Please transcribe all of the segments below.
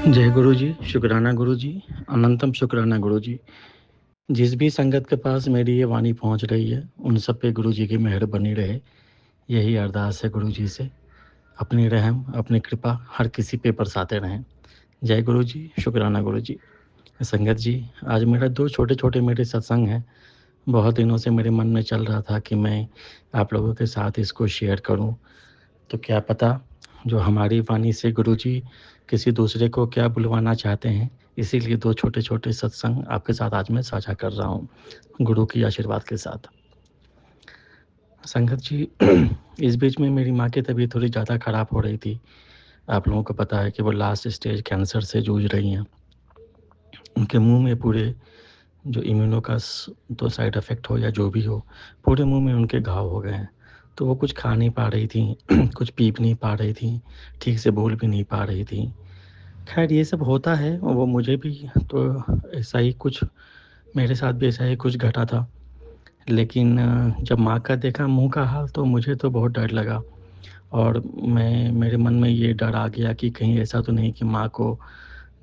जय गुरु जी, शुक्राना गुरु जी, अनंतम शुक्राना गुरु जी। जिस भी संगत के पास मेरी ये वाणी पहुँच रही है, उन सब पे गुरु जी की मेहर बनी रहे। यही अरदास है गुरु जी से। अपनी रहम, अपनी कृपा हर किसी पे बरसाते रहें। जय गुरु जी, शुक्राना गुरु जी। संगत जी, आज मेरा 2 छोटे-छोटे मेरे सत्संग हैं। बहुत दिनों से मेरे मन में चल रहा था कि मैं आप लोगों के साथ इसको शेयर करूँ। तो क्या पता जो हमारी वाणी से गुरुजी किसी दूसरे को क्या बुलवाना चाहते हैं, इसीलिए 2 छोटे-छोटे सत्संग आपके साथ आज मैं साझा कर रहा हूँ, गुरु की आशीर्वाद के साथ। संगत जी, इस बीच में मेरी माँ की तबीयत थोड़ी ज़्यादा ख़राब हो रही थी। आप लोगों को पता है कि वो लास्ट स्टेज कैंसर से जूझ रही हैं। उनके मुँह में पूरे जो इम्यूनो का तो साइड इफ़ेक्ट हो या जो भी हो, पूरे मुँह में उनके घाव हो गए हैं। तो वो कुछ खा नहीं पा रही थीं, कुछ पी भी नहीं पा रही थीं, ठीक से बोल भी नहीं पा रही थीं। ख़ैर ये सब होता है, वो मुझे भी तो ऐसा ही कुछ मेरे साथ भी ऐसा ही कुछ घटा था। लेकिन जब माँ का देखा मुँह का हाल तो मुझे तो बहुत डर लगा और मेरे मन में ये डर आ गया कि कहीं ऐसा तो नहीं कि माँ को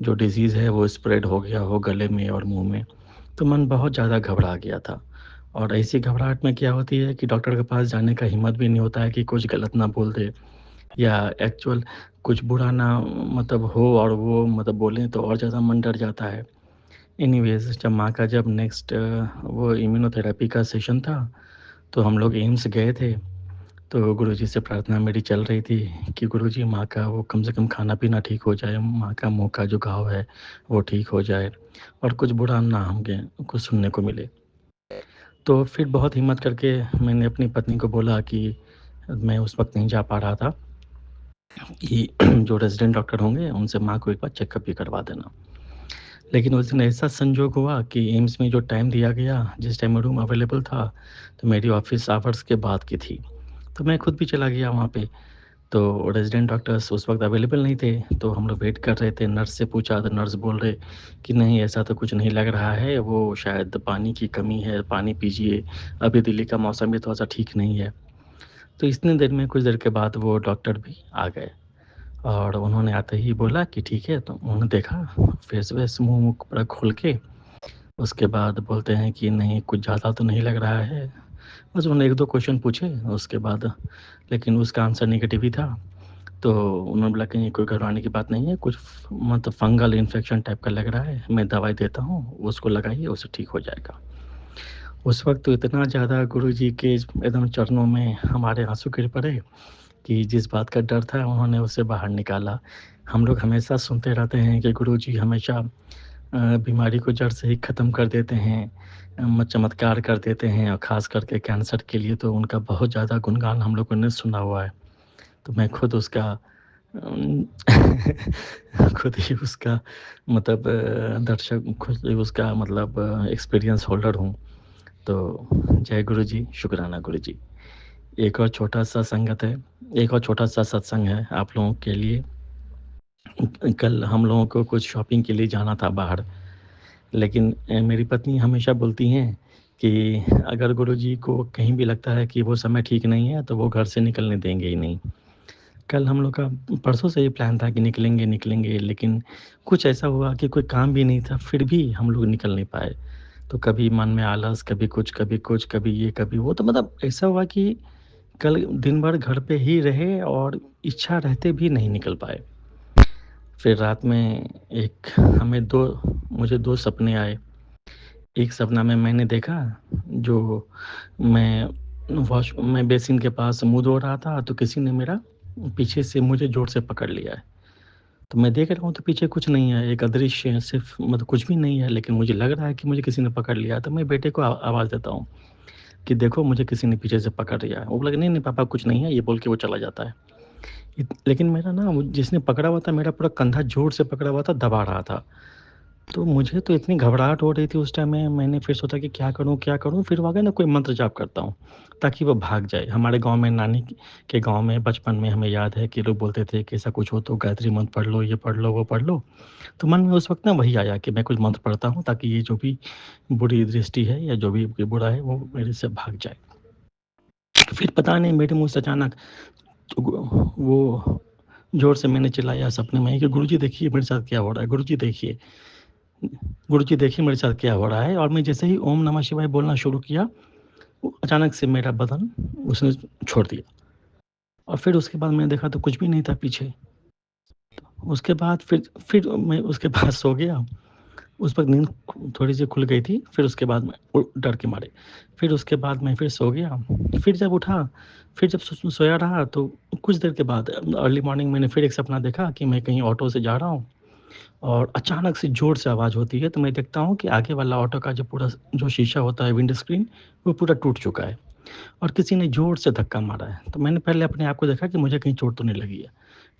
जो डिज़ीज़ है वो स्प्रेड हो गया हो गले में और मुँह में। तो मन बहुत ज़्यादा घबरा गया था और ऐसी घबराहट में क्या होती है कि डॉक्टर के पास जाने का हिम्मत भी नहीं होता है कि कुछ गलत ना बोल दे या एक्चुअल कुछ बुरा ना मतलब हो और वो मतलब बोलें तो और ज़्यादा मन डर जाता है। एनीवेज़ जब माँ का जब नेक्स्ट वो इम्यूनोथेरेपी का सेशन था, तो हम लोग एम्स गए थे। तो गुरुजी से प्रार्थना मेरी चल रही थी कि गुरुजी माँ का वो कम से कम खाना-पीना ठीक हो जाए, माँ का मुँह का जो घाव है वो ठीक हो जाए और कुछ बुरा ना हमें कुछ सुनने को मिले। तो फिर बहुत हिम्मत करके मैंने अपनी पत्नी को बोला कि मैं उस वक़्त नहीं जा पा रहा था कि जो रेज़िडेंट डॉक्टर होंगे उनसे माँ को एक बार चेकअप भी करवा देना। लेकिन उस दिन ऐसा संजोग हुआ कि एम्स में जो टाइम दिया गया, जिस टाइम में रूम अवेलेबल था, तो मेरी ऑफ़िस आवर्स के बाद की थी। तो मैं खुद भी चला गया वहाँ पे। तो रेज़िडेंट डॉक्टर्स उस वक़्त अवेलेबल नहीं थे, तो हम लोग वेट कर रहे थे। नर्स से पूछा तो नर्स बोल रहे कि नहीं ऐसा तो कुछ नहीं लग रहा है, वो शायद पानी की कमी है, पानी पीजिए। अभी दिल्ली का मौसम भी थोड़ा-सा ठीक नहीं है। तो इतनी देर में कुछ देर के बाद वो डॉक्टर भी आ गए और उन्होंने आते ही बोला कि ठीक है, तो उन्होंने देखा फेस-वेस, मुँह-वुँह पूरा खोल के, उसके बाद बोलते हैं कि नहीं कुछ ज़्यादा तो नहीं लग रहा है। बस उन्होंने 1-2 क्वेश्चन पूछे उसके बाद लेकिन उसका आंसर नेगेटिव ही था। तो उन्होंने बोला कि कोई घबराने की बात नहीं है, कुछ मतलब फंगल इन्फेक्शन टाइप का लग रहा है, मैं दवाई देता हूँ, उसको लगाइए, उससे ठीक हो जाएगा। उस वक़्त तो इतना ज़्यादा गुरुजी के एकदम चरणों में हमारे आँसू गिर पड़े कि जिस बात का डर था उन्होंने उसे बाहर निकाला। हम लोग हमेशा सुनते रहते हैं कि गुरुजी हमेशा बीमारी को जड़ से ही ख़त्म कर देते हैं, चमत्कार कर देते हैं और ख़ास करके कैंसर के लिए तो उनका बहुत ज़्यादा गुणगान हम लोगों ने सुना हुआ है। तो मैं खुद उसका अम, खुद ही उसका मतलब दर्शक खुद ही उसका मतलब एक्सपीरियंस होल्डर हूँ। तो जय गुरु जी, शुक्राना गुरु जी। एक और छोटा-सा संगत है, एक और छोटा-सा सत्संग है आप लोगों के लिए। कल हम लोगों को कुछ शॉपिंग के लिए जाना था बाहर, लेकिन मेरी पत्नी हमेशा बोलती हैं कि अगर गुरुजी को कहीं भी लगता है कि वो समय ठीक नहीं है, तो वो घर से निकलने देंगे ही नहीं। कल हम लोग का परसों से ही प्लान था कि निकलेंगे, निकलेंगे, लेकिन कुछ ऐसा हुआ कि कोई काम भी नहीं था, फिर भी हम लोग निकल नहीं पाए। तो कभी मन में आलस, कभी कुछ, कभी कुछ, कभी ये, कभी वो, तो मतलब ऐसा हुआ कि कल दिन भर घर पे ही रहे और इच्छा रहते भी नहीं निकल पाए। फिर रात में एक हमें 2 मुझे 2 सपने आए। एक सपना में मैंने देखा जो मैं मैं बेसिन के पास मुँह धो रहा था, तो किसी ने मेरा पीछे से मुझे ज़ोर से पकड़ लिया है। तो मैं देख रहा हूँ तो पीछे कुछ नहीं है, एक अदृश्य सिर्फ़ मतलब कुछ भी नहीं है, लेकिन मुझे लग रहा है कि मुझे किसी ने पकड़ लिया है। तो मैं बेटे को आवाज़ देता हूँ कि देखो मुझे किसी ने पीछे से पकड़ लिया है। वो बोला कि नहीं, नहीं पापा कुछ नहीं है, ये बोल के वो चला जाता है। लेकिन मेरा ना वो जिसने पकड़ा हुआ था, मेरा पूरा कंधा ज़ोर से पकड़ा हुआ था, दबा रहा था। तो मुझे तो इतनी घबराहट हो रही थी उस टाइम में, मैंने फिर सोचा कि क्या करूँ, क्या करूँ? फिर वहाँ गए ना कोई मंत्र जाप करता हूँ, ताकि वो भाग जाए। हमारे गाँव में के गाँव में बचपन में हमें याद है कि लोग बोलते थे कि ऐसा कुछ हो तो गायत्री मंत्र पढ़ लो, ये पढ़ लो, वो पढ़ लो। तो मन में उस वक़्त ना वही आया कि मैं कुछ मंत्र पढ़ता हूँ ताकि ये जो भी बुरी दृष्टि है या जो भी कोई बुरा है वो मेरे से भाग जाए। फिर पता नहीं मेरे मुँह से अचानक वो ज़ोर से मैंने चिल्लाया सपने में कि गुरुजी देखिए मेरे साथ क्या हो रहा है, गुरुजी देखिए। गुरुजी देखिए मेरे साथ क्या हो रहा है। और मैं जैसे ही ओम नमः शिवाय बोलना शुरू किया, वो अचानक से मेरा बदन उसने छोड़ दिया और फिर उसके बाद मैंने देखा तो कुछ भी नहीं था पीछे। उसके बाद फिर मैं उसके बाद सो गया। उस वक़्त नींद थोड़ी-सी खुल गई थी, फिर उसके बाद मैं डर के मारे। फिर उसके बाद मैं फिर सो गया। फिर जब उठा, फिर जब सोया रहा तो कुछ देर के बाद अर्ली मॉर्निंग मैंने फिर एक सपना देखा कि मैं कहीं ऑटो से जा रहा हूँ और अचानक से ज़ोर से आवाज़ होती है, तो मैं देखता हूँ कि आगे वाला ऑटो का जो पूरा जो शीशा होता है विंड स्क्रीन, वो पूरा टूट चुका है और किसी ने ज़ोर से धक्का मारा है। तो मैंने पहले अपने आप को देखा कि मुझे कहीं चोट तो नहीं लगी है,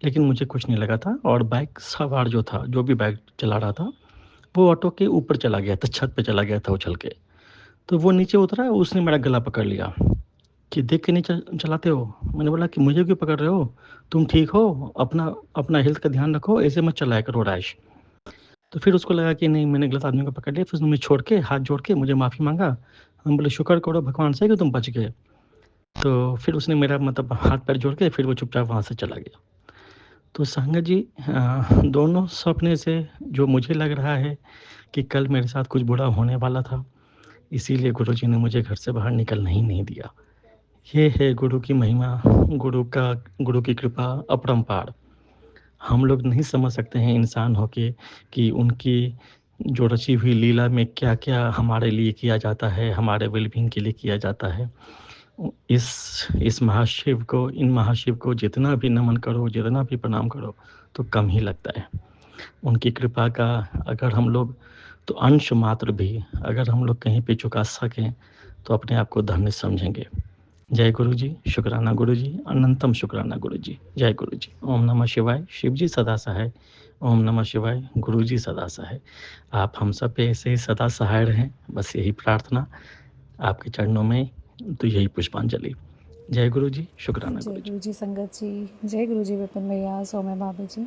लेकिन मुझे कुछ नहीं लगा था और बाइक सवार जो था, जो भी बाइक चला रहा था, वो ऑटो के ऊपर चला गया था, छत पे चला गया था उछल के। तो वो नीचे उतरा, उसने मेरा गला पकड़ लिया कि देख के नहीं चलाते हो? मैंने बोला कि मुझे क्यों पकड़ रहे हो? तुम ठीक हो? अपना अपना हेल्थ का ध्यान रखो, ऐसे मत चलाया करो रैश। तो फिर उसको लगा कि नहीं मैंने गलत आदमी को पकड़ लिया, फिर उसने मुझे छोड़ के हाथ जोड़ के मुझे माफ़ी माँगा। हम बोले शुक्र करो भगवान से कि तुम बच गए। तो फिर उसने मेरा मतलब हाथ पैर जोड़ के फिर वो चुपचाप वहाँ से चला गया। तो संगत जी दोनों सपने से जो मुझे लग रहा है कि कल मेरे साथ कुछ बुरा होने वाला था, इसीलिए गुरुजी ने मुझे घर से बाहर निकलने ही नहीं दिया। ये है गुरु की महिमा, गुरु की कृपा अपरंपार। हम लोग नहीं समझ सकते हैं इंसान होके कि उनकी जो रची हुई लीला में क्या-क्या हमारे लिए किया जाता है, हमारे वेल-बीइंग के लिए किया जाता है। इस महाशिव को इन महाशिव को जितना भी नमन करो, जितना भी प्रणाम करो, तो कम ही लगता है। उनकी कृपा का अगर हम लोग तो अंश मात्र भी अगर हम लोग कहीं पे चुका सकें, तो अपने आप को धन्य समझेंगे। जय गुरु जी, शुक्राना गुरु जी, अनंतम शुक्राना गुरु जी। जय गुरु जी। ओम नमः शिवाय, शिव जी सदा सहाय। ओम नमः शिवाय, गुरु जी सदा सहाय। आप हम सब पे ऐसे ही सदा सहाय रहें, बस यही प्रार्थना आपके चरणों में, तो यही पुष्पांजलि। जय गुरु जी, शुक्राना जय गुरु जी। गुरु जी संगत जी, जय गुरु जी विपिन भैया, सौम्य भाभी जी।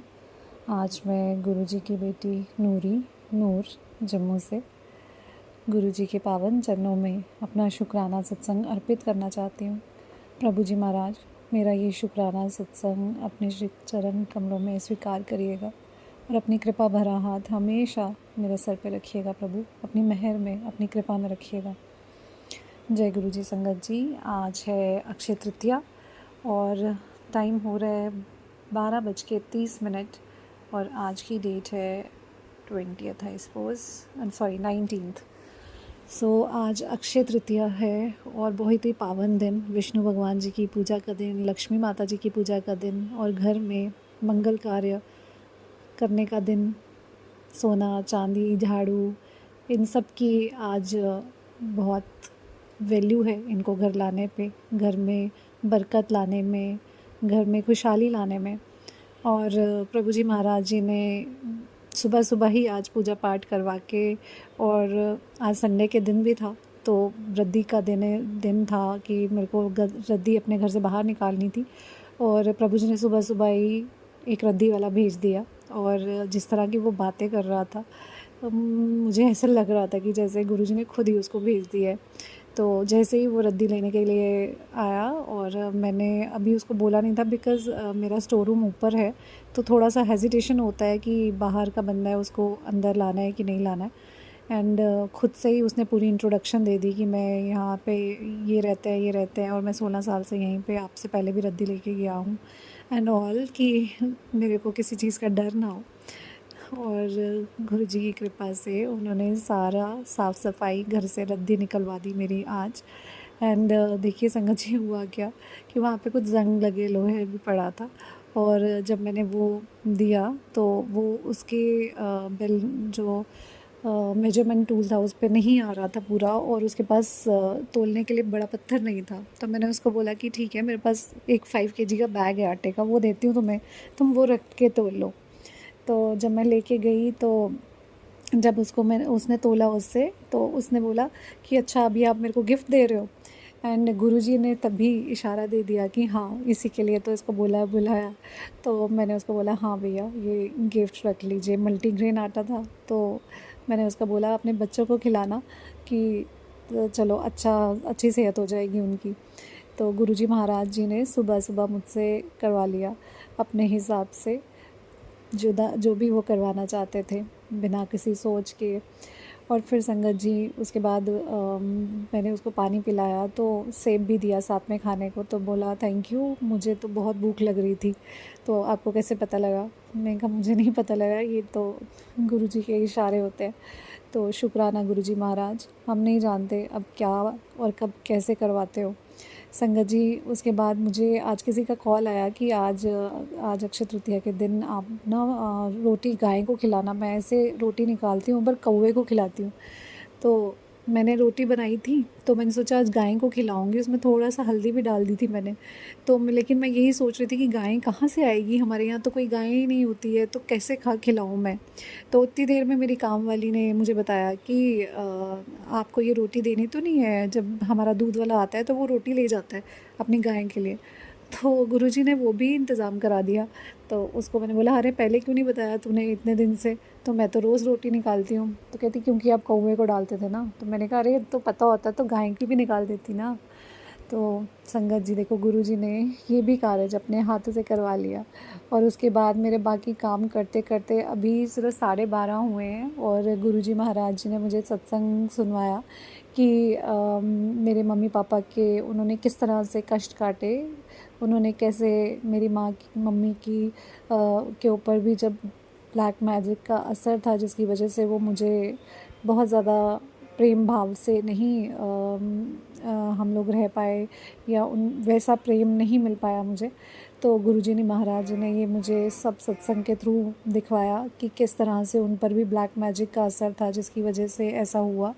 आज मैं गुरु जी की बेटी नूर जम्मू से गुरु जी के पावन चरणों में अपना शुक्राना सत्संग अर्पित करना चाहती हूँ। प्रभु जी महाराज, मेरा ये शुक्राना सत्संग अपने श्री चरण कमलों में स्वीकार करिएगा और अपनी कृपा भरा हाथ हमेशा मेरे सर पे रखिएगा प्रभु, अपनी मेहर में, अपनी कृपा में रखिएगा। जय गुरु जी संगत जी। आज है अक्षय तृतीया और टाइम हो रहा है 12:30 और आज की डेट है 20th I suppose, sorry 19th। सो आज अक्षय तृतीया है और बहुत ही पावन दिन, विष्णु भगवान जी की पूजा का दिन, लक्ष्मी माता जी की पूजा का दिन और घर में मंगल कार्य करने का दिन। सोना चांदी झाड़ू इन सब की आज बहुत वैल्यू है, इनको घर लाने पे, घर में बरकत लाने में, घर में खुशहाली लाने में। और प्रभु जी महाराज जी ने सुबह सुबह ही आज पूजा पाठ करवा के, और आज संडे के दिन भी था तो रद्दी का दिन था कि मेरे को रद्दी अपने घर से बाहर निकालनी थी और प्रभु जी ने सुबह सुबह ही एक रद्दी वाला भेज दिया। और जिस तरह की वो बातें कर रहा था, मुझे ऐसा लग रहा था कि जैसे गुरुजी ने खुद ही उसको भेज दिया है। तो जैसे ही वो रद्दी लेने के लिए आया और मैंने अभी उसको बोला नहीं था बिकॉज़ मेरा स्टोर रूम ऊपर है, तो थोड़ा सा हेजिटेशन होता है कि बाहर का बंदा है उसको अंदर लाना है कि नहीं लाना है। एंड खुद से ही उसने पूरी इंट्रोडक्शन दे दी कि मैं यहाँ पे ये रहते हैं और मैं 16 साल से यहीं पे आपसे पहले भी रद्दी लेके गया हूँ एंड ऑल, कि मेरे को किसी चीज़ का डर ना हो। और गुरु जी की कृपा से उन्होंने सारा साफ़ सफाई घर से रद्दी निकलवा दी मेरी आज। एंड देखिए संगत जी हुआ क्या कि वहाँ पे कुछ जंग लगे लोहे भी पड़ा था और जब मैंने वो दिया तो वो उसके बेल जो मेजरमेंट टूल था उस पे नहीं आ रहा था पूरा, और उसके पास तोलने के लिए बड़ा पत्थर नहीं था। तो मैंने उसको बोला कि ठीक है, मेरे पास एक 5 kg का बैग है आटे का, वो देती हूँ तुम्हें, तुम वो रख के तोल लो। तो जब मैं लेके गई तो जब उसने तोला उससे, तो उसने बोला कि अच्छा अभी आप मेरे को गिफ्ट दे रहे हो। एंड गुरुजी ने तभी इशारा दे दिया कि हाँ इसी के लिए तो इसको बुलाया। तो मैंने उसको बोला हाँ भैया ये गिफ्ट रख लीजिए। मल्टीग्रेन आटा था तो मैंने उसको बोला अपने बच्चों को खिलाना कि चलो अच्छी सेहत हो जाएगी उनकी। तो गुरुजी महाराज जी ने सुबह सुबह मुझसे करवा लिया अपने हिसाब से, जो भी वो करवाना चाहते थे बिना किसी सोच के। और फिर संगत जी उसके बाद मैंने उसको पानी पिलाया, तो सेब भी दिया साथ में खाने को, तो बोला थैंक यू, मुझे तो बहुत भूख लग रही थी, तो आपको कैसे पता लगा? मैंने कहा मुझे नहीं पता लगा, ये तो गुरुजी के इशारे होते हैं। तो शुक्राना गुरुजी महाराज, हम नहीं जानते अब क्या और कब कैसे करवाते हो। संगत जी उसके बाद मुझे आज किसी का कॉल आया कि आज अक्षय तृतीया के दिन आप ना रोटी गाय को खिलाना। मैं ऐसे रोटी निकालती हूँ पर कौवे को खिलाती हूँ। तो मैंने रोटी बनाई थी, तो मैंने सोचा आज गाय को खिलाऊंगी, उसमें थोड़ा सा हल्दी भी डाल दी थी मैंने। लेकिन मैं यही सोच रही थी कि गाय कहाँ से आएगी, हमारे यहाँ तो कोई गाय ही नहीं होती है, तो कैसे खिलाऊँ मैं। तो उतनी देर में मेरी काम वाली ने मुझे बताया कि आपको ये रोटी देनी तो नहीं है, जब हमारा दूध वाला आता है तो वो रोटी ले जाता है अपनी गाय के लिए। तो गुरुजी ने वो भी इंतज़ाम करा दिया। तो उसको मैंने बोला अरे पहले क्यों नहीं बताया तूने इतने दिन से, तो मैं तो रोज़ रोटी निकालती हूँ। तो कहती क्योंकि आप कौवे को डालते थे ना। तो मैंने कहा अरे तो पता होता तो गाय की भी निकाल देती ना। तो संगत जी देखो गुरुजी ने ये भी कार्य अपने हाथों से करवा लिया। और उसके बाद मेरे बाकी काम करते करते अभी सिर्फ 12:30 हुए हैं, और गुरुजी महाराज जी ने मुझे सत्संग सुनवाया कि मेरे मम्मी पापा के उन्होंने किस तरह से कष्ट काटे, उन्होंने कैसे मेरी मम्मी की के ऊपर भी जब ब्लैक मैजिक का असर था, जिसकी वजह से वो मुझे बहुत ज़्यादा प्रेम भाव से नहीं हम लोग रह पाए, या उन वैसा प्रेम नहीं मिल पाया मुझे। तो गुरुजी ने महाराज ने ये मुझे सब सत्संग के थ्रू दिखवाया कि किस तरह से उन पर भी ब्लैक मैजिक का असर था, जिसकी वजह से ऐसा हुआ,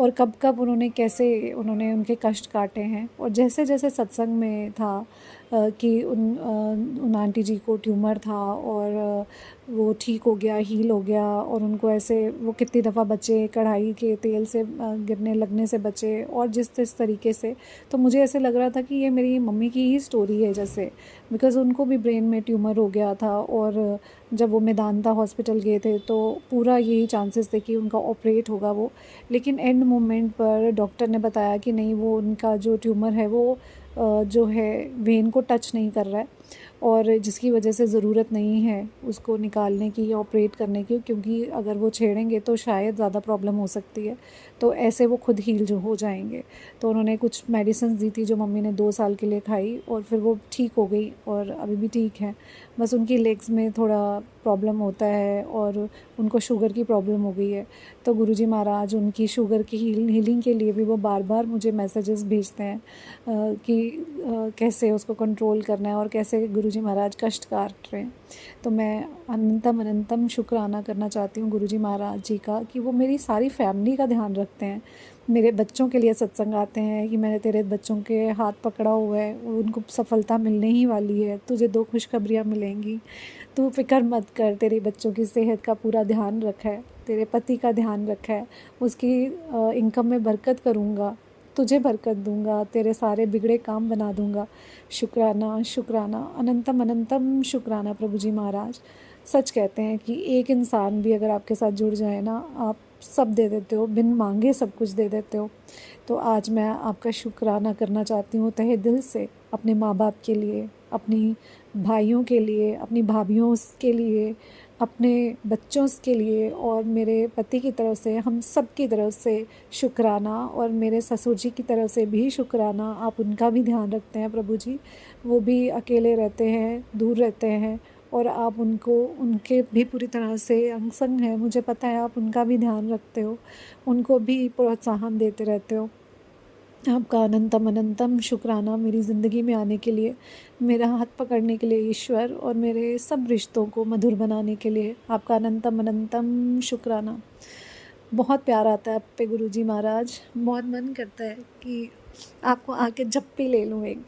और कब कब कैसे उन्होंने उनके कष्ट काटे हैं। और जैसे जैसे सत्संग में था कि उन आंटी जी को ट्यूमर था, और वो ठीक हो गया, हील हो गया, और उनको ऐसे वो कितनी दफ़ा बचे, कढ़ाई के तेल से गिरने लगने से बचे, और जिस तरीके से। तो मुझे ऐसे लग रहा था कि ये मेरी मम्मी की ही स्टोरी है जैसे, बिकॉज़ उनको भी ब्रेन में ट्यूमर हो गया था, और जब वो मेदांता हॉस्पिटल गए थे तो पूरा यही चांसेस थे कि उनका ऑपरेट होगा वो। लेकिन एंड मोमेंट पर डॉक्टर ने बताया कि नहीं, वो उनका जो ट्यूमर है वो जो है वेन को टच नहीं कर रहा है, और जिसकी वजह से ज़रूरत नहीं है उसको निकालने की या ऑपरेट करने की, क्योंकि अगर वो छेड़ेंगे तो शायद ज़्यादा प्रॉब्लम हो सकती है, तो ऐसे वो खुद हील जो हो जाएंगे। तो उन्होंने कुछ मेडिसिन दी थी जो मम्मी ने 2 साल के लिए खाई, और फिर वो ठीक हो गई, और अभी भी ठीक है। बस उनकी लेग्स में थोड़ा प्रॉब्लम होता है, और उनको शुगर की प्रॉब्लम हो गई है। तो गुरुजी महाराज उनकी शुगर की हीलिंग के लिए भी वो बार बार मुझे मैसेजेस भेजते हैं कि कैसे उसको कंट्रोल करना है, और कैसे गुरुजी महाराज कष्ट काट रहे हैं। तो मैं अनंतम अनंतम शुक्राना करना चाहती हूँ गुरुजी महाराज जी का, कि वो मेरी सारी फैमिली का ध्यान रखते हैं। मेरे बच्चों के लिए सत्संग आते हैं कि मैंने तेरे बच्चों के हाथ पकड़ा हुआ है, उनको सफलता मिलने ही वाली है, तुझे 2 खुशखबरियाँ मिलेंगी, तू फ़िक्र मत कर, तेरे बच्चों की सेहत का पूरा ध्यान रखा है, तेरे पति का ध्यान रखा है, उसकी इनकम में बरकत करूँगा, तुझे बरकत दूँगा, तेरे सारे बिगड़े काम बना दूँगा। शुक्राना शुक्राना अनंतम अनंतम शुक्राना प्रभु जी महाराज। सच कहते हैं कि एक इंसान भी अगर आपके साथ जुड़ जाए ना, आप सब दे देते हो, बिन मांगे सब कुछ दे देते हो। तो आज मैं आपका शुक्राना करना चाहती हूँ तहे दिल से, अपने माँ बाप के लिए, अपनी भाइयों के लिए, अपनी भाभियों के लिए, अपने बच्चों के लिए, और मेरे पति की तरफ से, हम सब की तरफ से शुक्राना, और मेरे ससुर जी की तरफ से भी शुक्राना। आप उनका भी ध्यान रखते हैं प्रभु जी, वो भी अकेले रहते हैं, दूर रहते हैं, और आप उनके भी पूरी तरह से अंग संग हैं, मुझे पता है आप उनका भी ध्यान रखते हो, उनको भी प्रोत्साहन देते रहते हो। आपका अनंतम अनंतम शुक्राना मेरी ज़िंदगी में आने के लिए, मेरा हाथ पकड़ने के लिए ईश्वर, और मेरे सब रिश्तों को मधुर बनाने के लिए आपका अनंतम अनंतम शुक्राना। बहुत प्यार आता है आप पे गुरुजी महाराज, बहुत मन करता है कि आपको आके झप्पी ले लूँ एक।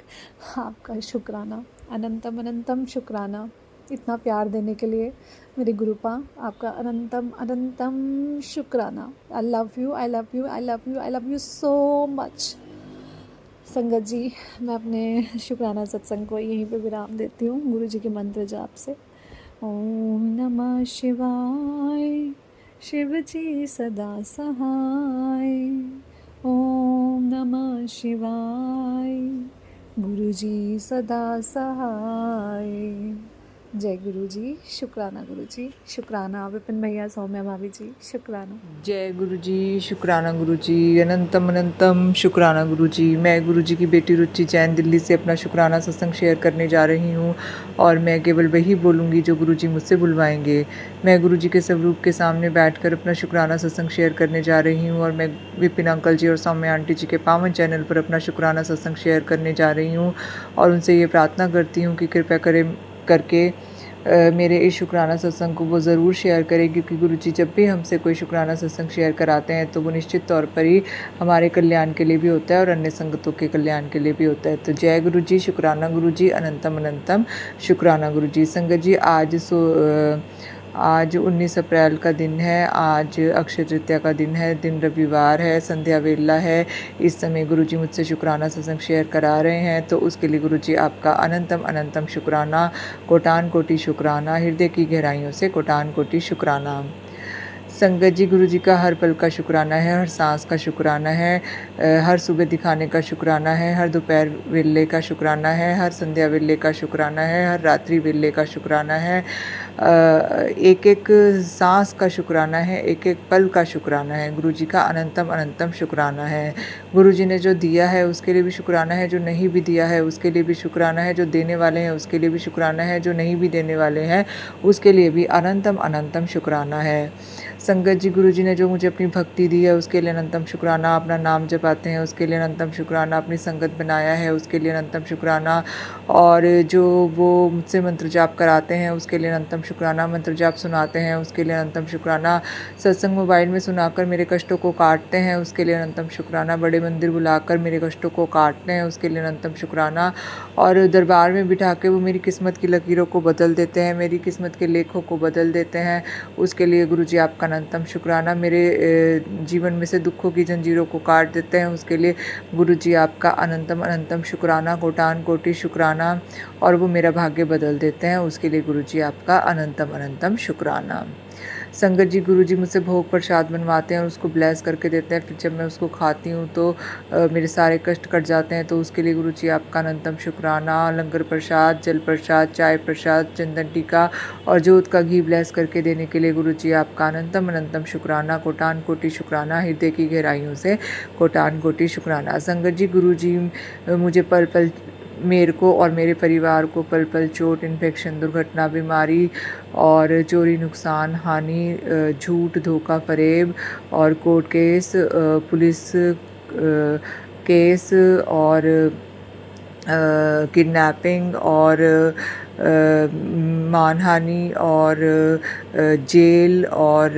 आपका शुक्राना, अनंतम अनंतम शुक्राना इतना प्यार देने के लिए मेरे गुरुपा, आपका अनंतम अनंतम शुक्राना। I love you, I love you, I love you, I love you so much. संगत जी, मैं अपने शुक्राना सत्संग को यहीं पे विराम देती हूँ गुरु जी के मंत्र जाप से। ओम नमः शिवाय, शिव जी सदा सहाय। ओम नमः शिवाय, गुरुजी सदा सहाय। जय गुरुजी, शुक्राना गुरुजी, शुक्राना विपिन भैया, सौम्या भाभी जी, शुक्राना। जय गुरुजी, शुक्राना गुरुजी, अनंतम अनंतम शुक्राना गुरुजी। मैं गुरुजी की बेटी रुचि जैन दिल्ली से अपना शुक्राना सत्संग शेयर करने जा रही हूँ और मैं केवल वही बोलूँगी जो गुरुजी मुझसे बुलवाएंगे। मैं गुरुजी के स्वरूप के सामने बैठकर अपना शुक्राना सत्संग शेयर करने जा रही हूँ और मैं विपिन अंकल जी और सौम्या आंटी जी के पावन चैनल पर अपना शुक्राना सत्संग शेयर करने जा रही हूँ और उनसे ये प्रार्थना करती हूँ कि कृपया करके मेरे इस शुक्राना सत्संग को वो ज़रूर शेयर करें, क्योंकि गुरुजी जब भी हमसे कोई शुक्राना सत्संग शेयर कराते हैं तो वो निश्चित तौर पर ही हमारे कल्याण के लिए भी होता है और अन्य संगतों के कल्याण के लिए भी होता है। तो जय गुरुजी, शुक्राना गुरुजी, अनंतम अनंतम शुक्राना गुरुजी। संगत जी, आज 19 अप्रैल का दिन है। आज अक्षय तृतीया का दिन है, दिन रविवार है, संध्या वेला है। इस समय गुरुजी मुझसे शुक्राना सत्संग शेयर करा रहे हैं, तो उसके लिए गुरुजी आपका अनंतम अनंतम शुक्राना, कोटान कोटि शुक्राना, हृदय की गहराइयों से कोटान कोटि शुक्राना। संगत जी, गुरु जी का हर पल का शुक्राना है, हर सांस का शुक्राना है, हर सुबह दिखाने का शुक्राना है, हर दोपहर वेले का शुक्राना है, हर संध्या वेले का शुक्राना है, हर रात्रि वेले का शुक्राना है, एक एक सांस का शुक्राना है, एक एक पल का शुक्राना है। गुरु जी का अनंतम अनंतम शुक्राना है। गुरु जी ने जो दिया है उसके लिए भी शुक्राना है, जो नहीं भी दिया है उसके लिए भी शुक्राना है, जो देने वाले हैं उसके लिए भी शुक्राना है, जो नहीं भी देने वाले हैं उसके लिए भी अनंतम अनंतम शुक्राना है। संगत जी, गुरु जी ने जो मुझे अपनी भक्ति दी है उसके लिए अनंतम शुक्राना, अपना नाम जपाते हैं उसके लिए अनंतम शुक्राना, अपनी संगत बनाया है उसके लिए अनंतम शुक्राना, और जो वो मुझसे मंत्र जाप कराते हैं उसके लिए अनंतम शुक्राना, मंत्र जाप सुनाते हैं उसके लिए अनंतम शुक्राना, सत्संग मोबाइल में सुनाकर मेरे कष्टों को काटते हैं उसके लिए अनंतम शुक्राना, बड़े मंदिर बुलाकर मेरे कष्टों को काटते हैं उसके लिए अनंतम शुक्राना, और दरबार में बिठा के वो मेरी किस्मत की लकीरों को बदल देते हैं, मेरी किस्मत के लेखों को बदल देते हैं, उसके लिए गुरु जी आपका अनंतम शुक्राना। मेरे जीवन में से दुखों की जंजीरों को काट देते हैं उसके लिए गुरु जी आपका अनंतम अनंतम शुक्राना, कोटान कोटि शुक्राना, और वो मेरा भाग्य बदल देते हैं उसके लिए गुरु जी आपका अनंतम अनंतम शुक्राना। संगत जी, गुरु जी मुझसे भोग प्रसाद बनवाते हैं और उसको ब्लेस करके देते हैं, फिर जब मैं उसको खाती हूँ तो मेरे सारे कष्ट कट जाते हैं, तो उसके लिए गुरु जी आपका अनंतम शुक्राना। लंगर प्रसाद, जल प्रसाद, चाय प्रसाद, चंदन टीका और जोत का घी ब्लेस करके देने के लिए गुरु जी आपका अनंतम अनंतम शुक्राना, कोटान कोटि शुक्राना, हृदय की गहराइयों से कोटान कोटि शुक्राना। संगत जी, गुरु जी मुझे पल पल, मेरे को और मेरे परिवार को पल पल चोट, इन्फेक्शन, दुर्घटना, बीमारी और चोरी, नुकसान, हानि, झूठ, धोखा, फरेब और कोर्ट केस, पुलिस केस और किडनैपिंग और मानहानि और जेल और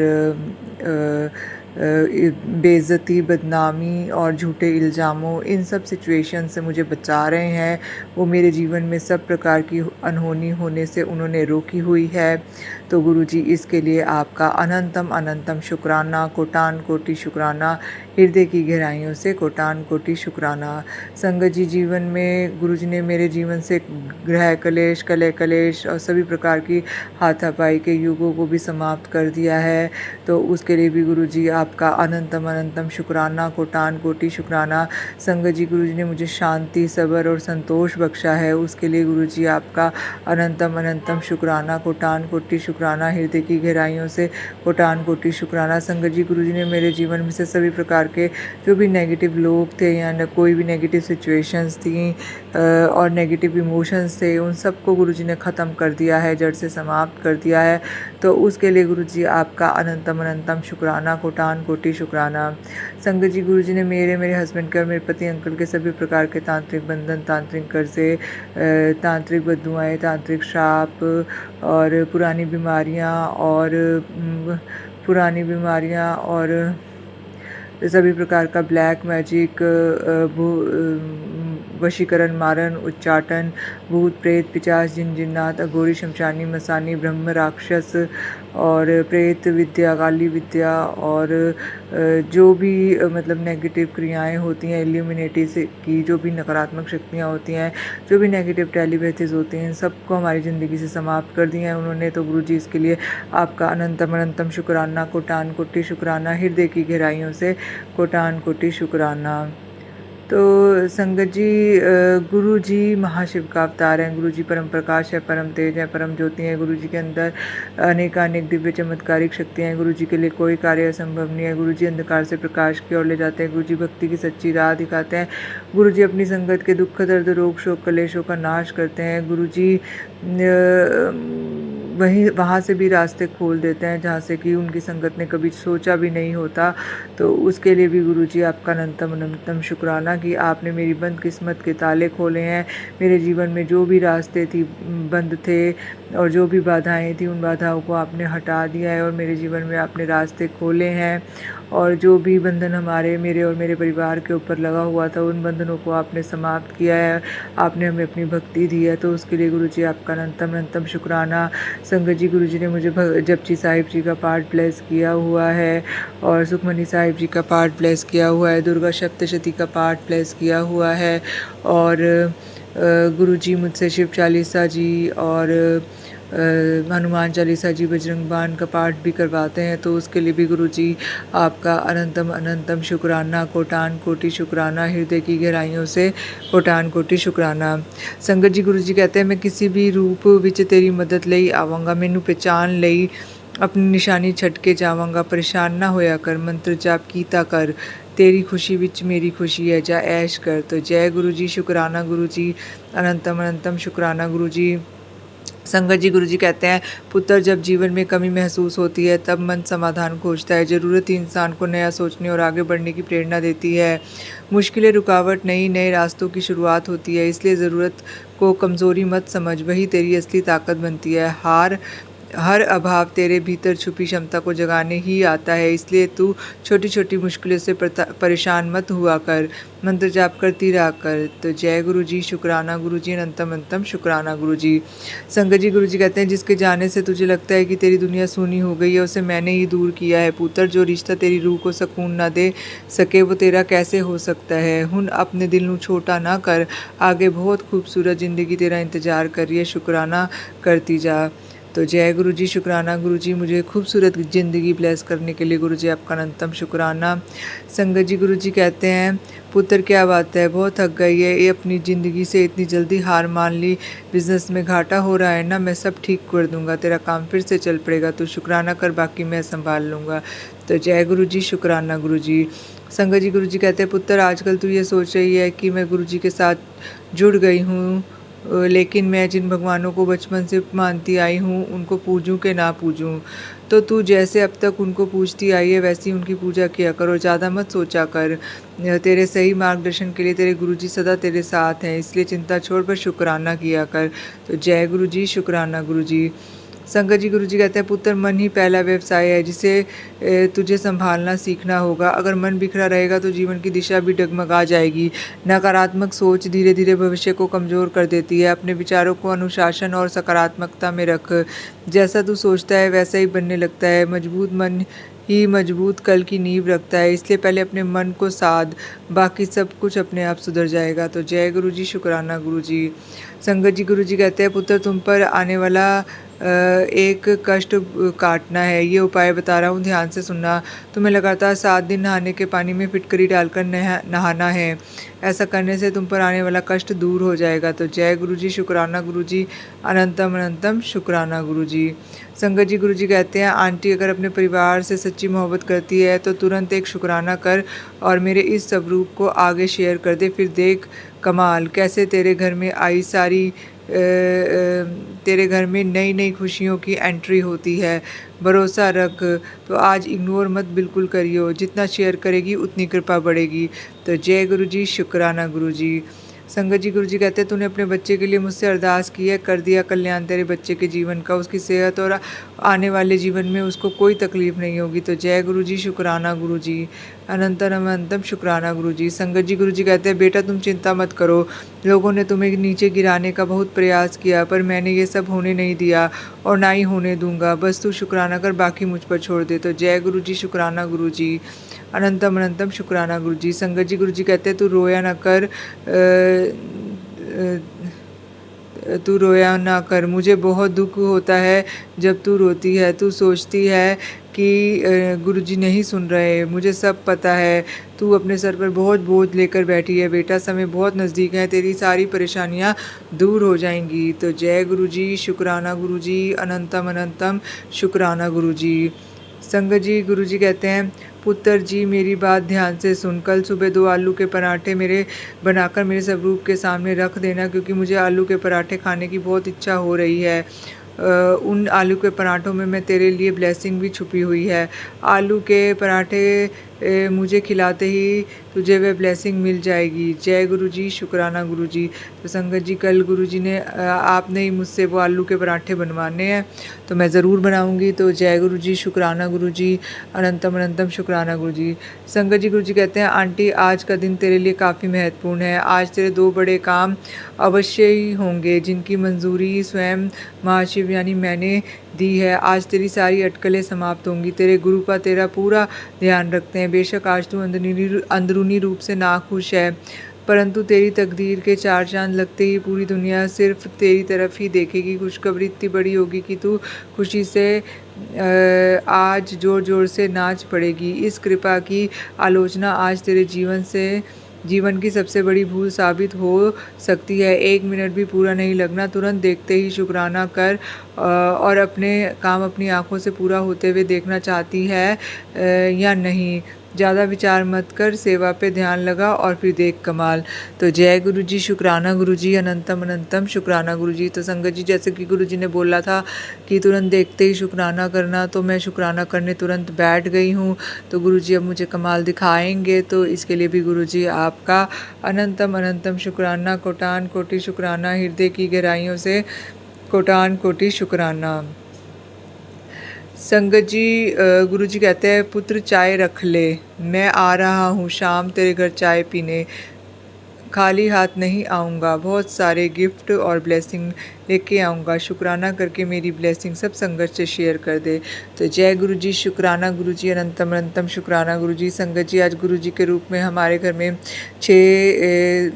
बेइज्जती, बदनामी और झूठे इल्ज़ामों, इन सब सिचुएशन से मुझे बचा रहे हैं। वो मेरे जीवन में सब प्रकार की अनहोनी होने से उन्होंने रोकी हुई है। तो गुरु जी, इसके लिए आपका अनंतम अनंतम शुक्राना, कोटान कोटि शुक्राना, हृदय की गहराइयों से कोटान कोटि शुक्राना। संगत जी, जीवन में गुरु जी ने मेरे जीवन से ग्रह कलेश, कलह कलेश और सभी प्रकार की हाथापाई के युगों को भी समाप्त कर दिया है, तो उसके लिए भी गुरु जी आपका अनंतम अनंतम शुक्राना, कोटान कोटि शुक्राना। संगत जी, गुरु जी ने मुझे शांति, सब्र और संतोष बख्शा है, उसके लिए गुरु जी आपका अनंतम अनंतम शुक्राना, कोटान कोटि शुक्राना, हृदय की गहराइयों से कोटान कोटि शुक्राना। संगत जी, गुरु जी ने मेरे जीवन में से सभी प्रकार के जो भी नेगेटिव लोग थे या कोई भी नेगेटिव सिचुएशंस थी और नेगेटिव इमोशंस थे, उन सबको गुरु जी ने ख़त्म कर दिया है, जड़ से समाप्त कर दिया है, तो उसके लिए गुरु जी आपका अनंतम अनंतम शुक्राना, कोटान कोटि शुक्राना। संगत जी, गुरु जी ने मेरे हस्बैंड के और मेरे पति अंकल के सभी प्रकार के तांत्रिक बंधन, तांत्रिक कर्जे, तांत्रिक बद्दुआएँ, तांत्रिक श्राप और पुरानी बीमारियाँ और सभी प्रकार का ब्लैक मैजिक, वशीकरण, मारण, उच्चाटन, भूत प्रेत, पिशाच, जिन जिन्नात, अघोरी, शमशानी, मसानी, ब्रह्म, राक्षस और प्रेत विद्या, काली विद्या और जो भी मतलब नेगेटिव क्रियाएं होती हैं, इल्यूमिनेटी से की जो भी नकारात्मक शक्तियां होती हैं, जो भी नेगेटिव टेलीपैथीज होती हैं, सबको हमारी ज़िंदगी से समाप्त कर दिया है उन्होंने। तो गुरु जी, इसके लिए आपका अनंतम अनंतम शुक्राना, कोटान कोटि शुक्राना, हृदय की गहराइयों से कोटान कोटि शुक्राना। तो संगत जी गुरु जी महाशिव का अवतार हैं। गुरु जी परम प्रकाश है, परम तेज है, परम ज्योति हैं। गुरु जी के अंदर अनेकानेक दिव्य चमत्कारिक शक्तियाँ हैं। गुरु जी के लिए कोई कार्य असंभव नहीं है। गुरु जी अंधकार से प्रकाश की ओर ले जाते हैं। गुरु जी भक्ति की सच्ची राह दिखाते हैं। गुरु जी अपनी संगत के दुख दर्द रोग शोक कलेशों का नाश करते हैं। गुरु जी वहाँ से भी रास्ते खोल देते हैं जहाँ से कि उनकी संगत ने कभी सोचा भी नहीं होता। तो उसके लिए भी गुरु जी आपका अनंतम अनंतम शुक्राना कि आपने मेरी बंद किस्मत के ताले खोले हैं। मेरे जीवन में जो भी रास्ते थी बंद थे और जो भी बाधाएं थी उन बाधाओं को आपने हटा दिया है और मेरे जीवन में आपने रास्ते खोले हैं। और जो भी बंधन हमारे मेरे और मेरे परिवार के ऊपर लगा हुआ था उन बंधनों को आपने समाप्त किया है। आपने हमें अपनी भक्ति दी है, तो उसके लिए गुरु जी आपका अनंतम अनंतम शुक्राना। संगत जी गुरु जी ने मुझे जपजी साहिब जी का पाठ ब्लेस किया हुआ है और सुखमनी साहिब जी का पाठ ब्लेस किया हुआ है, दुर्गा सप्तशती का पाठ ब्लेस किया हुआ है और गुरु जी मुझसे शिव चालीसा जी और हनुमान चालीसा जी बजरंग बाण का पाठ भी करवाते हैं। तो उसके लिए भी गुरु जी आपका अनंतम अनंतम शुक्राना, कोटान कोटि शुक्राना, हृदय की गहराइयों से कोटान कोटि शुक्राना। संगत जी गुरु जी कहते हैं मैं किसी भी रूप विच तेरी मदद लई आवांगा, मैनू पहचान लई अपनी निशानी छट के जावांगा, परेशान ना होया कर, मंत्र जाप कीता कर, तेरी खुशी विच मेरी खुशी है, जा ऐश कर। तो जय गुरु जी, शुक्राना गुरु जी, अनंतम अनंतम शुक्राना गुरु जी। संगत जी गुरु जी कहते हैं पुत्र जब जीवन में कमी महसूस होती है तब मन समाधान खोजता है। ज़रूरत ही इंसान को नया सोचने और आगे बढ़ने की प्रेरणा देती है। मुश्किलें रुकावट नहीं, नए रास्तों की शुरुआत होती है। इसलिए ज़रूरत को कमज़ोरी मत समझ, वही तेरी असली ताकत बनती है। हर अभाव तेरे भीतर छुपी क्षमता को जगाने ही आता है। इसलिए तू छोटी छोटी मुश्किलों से परेशान मत हुआ कर, मंत्र जाप करती रहा कर। तो जय गुरु जी, शुक्राना गुरु जी, अनंतम अनंतम शुक्राना गुरु जी। संगत जी गुरु जी कहते हैं जिसके जाने से तुझे लगता है कि तेरी दुनिया सूनी हो गई है उसे मैंने ही दूर किया है। पुत्र जो रिश्ता तेरी रूह को सुकून ना दे सके वो तेरा कैसे हो सकता है। हुन अपने दिल नू छोटा ना कर, आगे बहुत खूबसूरत ज़िंदगी तेरा इंतज़ार कर रही है, शुक्राना करती जा। तो जय गुरु जी, शुक्राना गुरु जी, मुझे खूबसूरत ज़िंदगी ब्लेस करने के लिए गुरु जी आपका अनंतम शुक्राना। संगत जी गुरु जी कहते हैं पुत्र क्या बात है, बहुत थक गई है ये अपनी ज़िंदगी से, इतनी जल्दी हार मान ली, बिज़नेस में घाटा हो रहा है ना, मैं सब ठीक कर दूंगा, तेरा काम फिर से चल पड़ेगा, तू शुक्राना कर, बाकी मैं संभाल लूँगा। तो जय गुरु जी, शुक्राना गुरु जी। संगत जी गुरु जी कहते हैं पुत्र आजकल तू ये सोच रही है कि मैं गुरु जी के साथ जुड़ गई हूँ, लेकिन मैं जिन भगवानों को बचपन से मानती आई हूँ उनको पूजूं कि ना पूजूं। तो तू जैसे अब तक उनको पूजती आई है वैसी उनकी पूजा किया कर और ज़्यादा मत सोचा कर। तेरे सही मार्गदर्शन के लिए तेरे गुरुजी सदा तेरे साथ हैं, इसलिए चिंता छोड़ पर शुक्राना किया कर। तो जय गुरु जी, शुक्राना गुरु जी। संगत जी गुरु जी कहते हैं पुत्र मन ही पहला व्यवसाय है जिसे तुझे संभालना सीखना होगा। अगर मन बिखरा रहेगा तो जीवन की दिशा भी डगमगा जाएगी। नकारात्मक सोच धीरे धीरे भविष्य को कमज़ोर कर देती है। अपने विचारों को अनुशासन और सकारात्मकता में रख, जैसा तू सोचता है वैसा ही बनने लगता है। मजबूत मन ही मजबूत कल की नींव रखता है, इसलिए पहले अपने मन को साध, बाकी सब कुछ अपने आप सुधर जाएगा। तो जय गुरु जी, शुक्राना गुरु जी। संगत जी गुरु जी कहते हैं पुत्र तुम पर आने वाला एक कष्ट काटना है, ये उपाय बता रहा हूँ, ध्यान से सुनना। तुम्हें लगातार 7 दिन नहाने के पानी में फिटकरी डालकर नहाना है। ऐसा करने से तुम पर आने वाला कष्ट दूर हो जाएगा। तो जय गुरु जी, शुक्राना गुरु जी, अनंतम अनंतम शुक्राना गुरु जी। संगत जी गुरु जी कहते हैं आंटी अगर अपने परिवार से सच्ची मोहब्बत करती है तो तुरंत एक शुक्राना कर और मेरे इस स्वरूप को आगे शेयर कर दे, फिर देख कमाल कैसे तेरे घर में आई सारी तेरे घर में नई नई खुशियों की एंट्री होती है। भरोसा रख। तो आज इग्नोर मत बिल्कुल करियो, जितना शेयर करेगी उतनी कृपा बढ़ेगी। तो जय गुरु जी, शुक्राना गुरु जी। संगत जी गुरु जी कहते हैं तूने अपने बच्चे के लिए मुझसे अरदास की है, कर दिया कल्याण तेरे बच्चे के जीवन का, उसकी सेहत और आने वाले जीवन में उसको कोई तकलीफ नहीं होगी। तो जय गुरु जी, शुक्राना गुरु जी, अनंतम अनंतम शुक्राना गुरु जी। संगत जी गुरु जी कहते हैं बेटा तुम चिंता मत करो, लोगों ने तुम्हें नीचे गिराने का बहुत प्रयास किया पर मैंने ये सब होने नहीं दिया और ना ही होने दूंगा, बस तू शुक्राना कर, बाकी मुझ पर छोड़ दे। तो जय गुरु जी, शुक्राना गुरु जी, अनंतम अनंतम शुक्राना गुरु जी। संगत जी गुरु जी कहते हैं तू रोया ना कर, तू रोया ना कर। मुझे बहुत दुख होता है जब तू रोती है। तू सोचती है कि गुरुजी नहीं सुन रहे, मुझे सब पता है। तू अपने सर पर बहुत बोझ लेकर बैठी है बेटा, समय बहुत नज़दीक है, तेरी सारी परेशानियाँ दूर हो जाएंगी। तो जय गुरुजी, शुक्राना गुरुजी, अनंतम अनंतम शुक्राना गुरुजी। संगत जी, गुरुजी कहते हैं, पुत्र जी मेरी बात ध्यान से सुन। कल सुबह 2 आलू के पराठे बनाकर मेरे स्वरूप के सामने रख देना, क्योंकि मुझे आलू के पराठे खाने की बहुत इच्छा हो रही है। उन आलू के पराठों में मैं तेरे लिए ब्लेसिंग भी छुपी हुई है। आलू के पराठे मुझे खिलाते ही तुझे वह ब्लेसिंग मिल जाएगी। जय गुरुजी, शुक्राना गुरुजी। तो संगत जी, कल गुरुजी ने आपने ही मुझसे वो आलू के पराठे बनवाने हैं, तो मैं ज़रूर बनाऊंगी। तो जय गुरुजी, शुक्राना गुरुजी, अनंतम अनंतम शुक्राना गुरुजी। संगत जी, गुरुजी कहते हैं, आंटी आज का दिन तेरे लिए काफ़ी महत्वपूर्ण है। आज तेरे 2 बड़े काम अवश्य ही होंगे, जिनकी मंजूरी स्वयं महाशिव यानी मैंने दी है। आज तेरी सारी अटकलें समाप्त होंगी। तेरे गुरु का तेरा पूरा ध्यान रखते हैं। बेशक आज तू अंदरूनी रूप से नाखुश है, परंतु तेरी तकदीर के 4 चांद लगते ही पूरी दुनिया सिर्फ तेरी तरफ ही देखेगी। खुशखबरी इतनी बड़ी होगी कि तू खुशी से आज जोर जोर से नाच पड़ेगी। इस कृपा की आलोचना आज तेरे जीवन की सबसे बड़ी भूल साबित हो सकती है। 1 मिनट भी पूरा नहीं लगना, तुरंत देखते ही शुक्राना कर और अपने काम अपनी आंखों से पूरा होते हुए देखना चाहती है या नहीं। ज़्यादा विचार मत कर, सेवा पे ध्यान लगा और फिर देख कमाल। तो जय गुरुजी, शुक्राना गुरुजी, अनंतम अनंतम शुक्राना गुरुजी। तो संगत जी, जैसे कि गुरुजी ने बोला था कि तुरंत देखते ही शुक्राना करना, तो मैं शुक्राना करने तुरंत बैठ गई हूँ। तो गुरुजी अब मुझे कमाल दिखाएंगे, तो इसके लिए भी गुरुजी आपका अनंतम अनंतम शुक्राना, कोटान कोटि शुक्राना, हृदय की गहराइयों से कोटान कोटि शुक्राना। संगत जी, गुरुजी कहते हैं, पुत्र चाय रख ले, मैं आ रहा हूँ शाम तेरे घर चाय पीने। खाली हाथ नहीं आऊँगा, बहुत सारे गिफ्ट और ब्लेसिंग लेके आऊँगा। शुक्राना करके मेरी ब्लेसिंग सब संगत से शेयर कर दे। तो जय गुरुजी, शुक्राना गुरुजी, अनंतम अनंतम शुक्राना गुरुजी। संगत जी, आज गुरुजी के रूप में हमारे घर में 6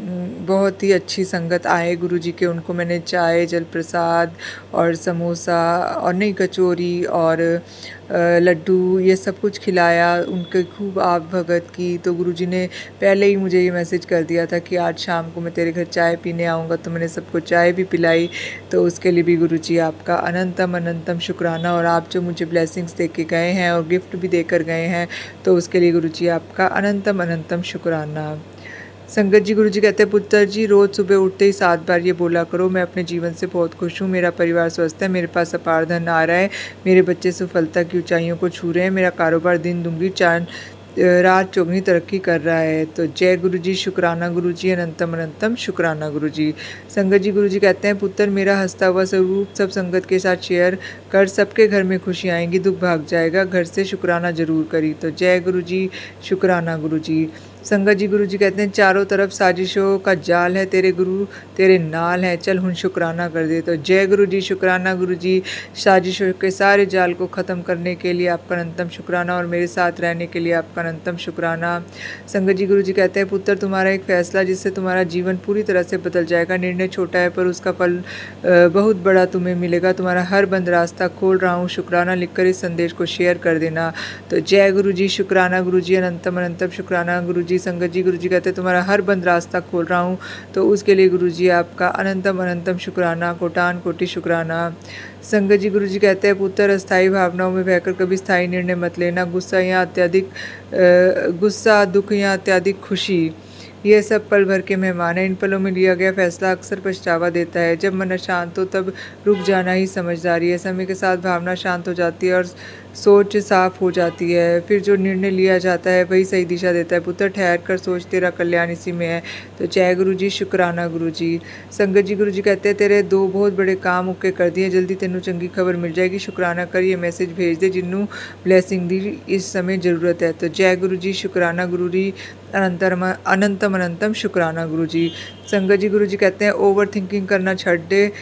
बहुत ही अच्छी संगत आए गुरुजी के। उनको मैंने चाय, जल प्रसाद और समोसा और नहीं कचौरी और लड्डू ये सब कुछ खिलाया, उनके खूब आप भगत की। तो गुरुजी ने पहले ही मुझे ये मैसेज कर दिया था कि आज शाम को मैं तेरे घर चाय पीने आऊँगा, तो मैंने सबको चाय भी पिलाई। तो उसके लिए भी गुरुजी आपका अनंतम अनंतम शुक्राना। और आप जो मुझे ब्लेसिंग्स दे के गए हैं और गिफ्ट भी देकर गए हैं, तो उसके लिए गुरुजी आपका अनंतम अनंतम शुक्राना। संगत जी, गुरुजी कहते हैं, पुत्र जी रोज़ सुबह उठते ही 7 बार ये बोला करो, मैं अपने जीवन से बहुत खुश हूँ, मेरा परिवार स्वस्थ है, मेरे पास अपार धन आ रहा है, मेरे बच्चे सफलता की ऊंचाइयों को छू रहे हैं, मेरा कारोबार दिन दुगनी रात चौगनी तरक्की कर रहा है। तो जय गुरुजी, शुक्राना गुरुजी, अनंतम अनंतम शुक्राना गुरुजी। संगत जी, गुरुजी कहते हैं, पुत्र मेरा हंसता हुआ स्वरूप सब संगत के साथ शेयर कर, सबके घर में खुशी आएंगी, दुख भाग जाएगा, घर से शुक्राना जरूर करी। तो जय गुरुजी, शुक्राना गुरुजी। संगत जी, गुरुजी कहते हैं, चारों तरफ साजिशों का जाल है, तेरे गुरु तेरे नाल है, चल हुन शुक्राना कर दे। तो जय गुरुजी, शुक्राना गुरुजी। साजिशों के सारे जाल को ख़त्म करने के लिए आपका अनंतम शुक्राना और मेरे साथ रहने के लिए आपका अनंतम शुक्राना। संगत जी, गुरुजी कहते हैं, पुत्र तुम्हारा एक फैसला जिससे तुम्हारा जीवन पूरी तरह से बदल जाएगा। निर्णय छोटा है पर उसका फल बहुत बड़ा तुम्हें मिलेगा। तुम्हारा हर बंद रास्ता खोल रहा हूँ। शुक्राना लिखकर इस संदेश को शेयर कर देना। तो जय गुरुजी, शुक्राना गुरुजी, अनंतम अनंतम शुक्राना गुरुजी। संगत जी, गुरुजी कहते हैं, तुम्हारा हर बंद रास्ता खोल रहा हूँ, तो उसके लिए गुरुजी आपका अनंतम अनंतम शुक्राना, कोटान कोटि शुक्राना। संगत जी, गुरुजी कहते हैं, पुत्र अस्थायी भावनाओं में बहकर कभी स्थायी निर्णय मत लेना। गुस्सा, दुख या अत्यधिक खुशी, ये सब पल भर के मेहमान हैं। इन पलों में लिया गया फैसला अक्सर पछतावा देता है। जब मन अशांत हो तब रुक जाना ही समझदारी है। समय के साथ भावना शांत हो जाती है और सोच साफ हो जाती है। फिर जो निर्णय लिया जाता है वही सही दिशा देता है। पुत्र ठहर कर सोच, तेरा कल्याण इसी में है। तो जय गुरुजी, शुक्राना गुरुजी। संगत जी, गुरुजी कहते हैं, तेरे 2 बहुत बड़े काम ओके कर दिए, जल्दी तेनू चंगी खबर मिल जाएगी। शुक्राना कर ये मैसेज भेज दे, जिन्नू ब्लैसिंग दी इस समय ज़रूरत है। तो जय गुरुजी, शुक्राना गुरुजी, अनंतम अनंतम शुक्राना गुरुजी। संगत जी गुरुजी कहते हैं ओवर थिंकिंग करना छੱਡ दे,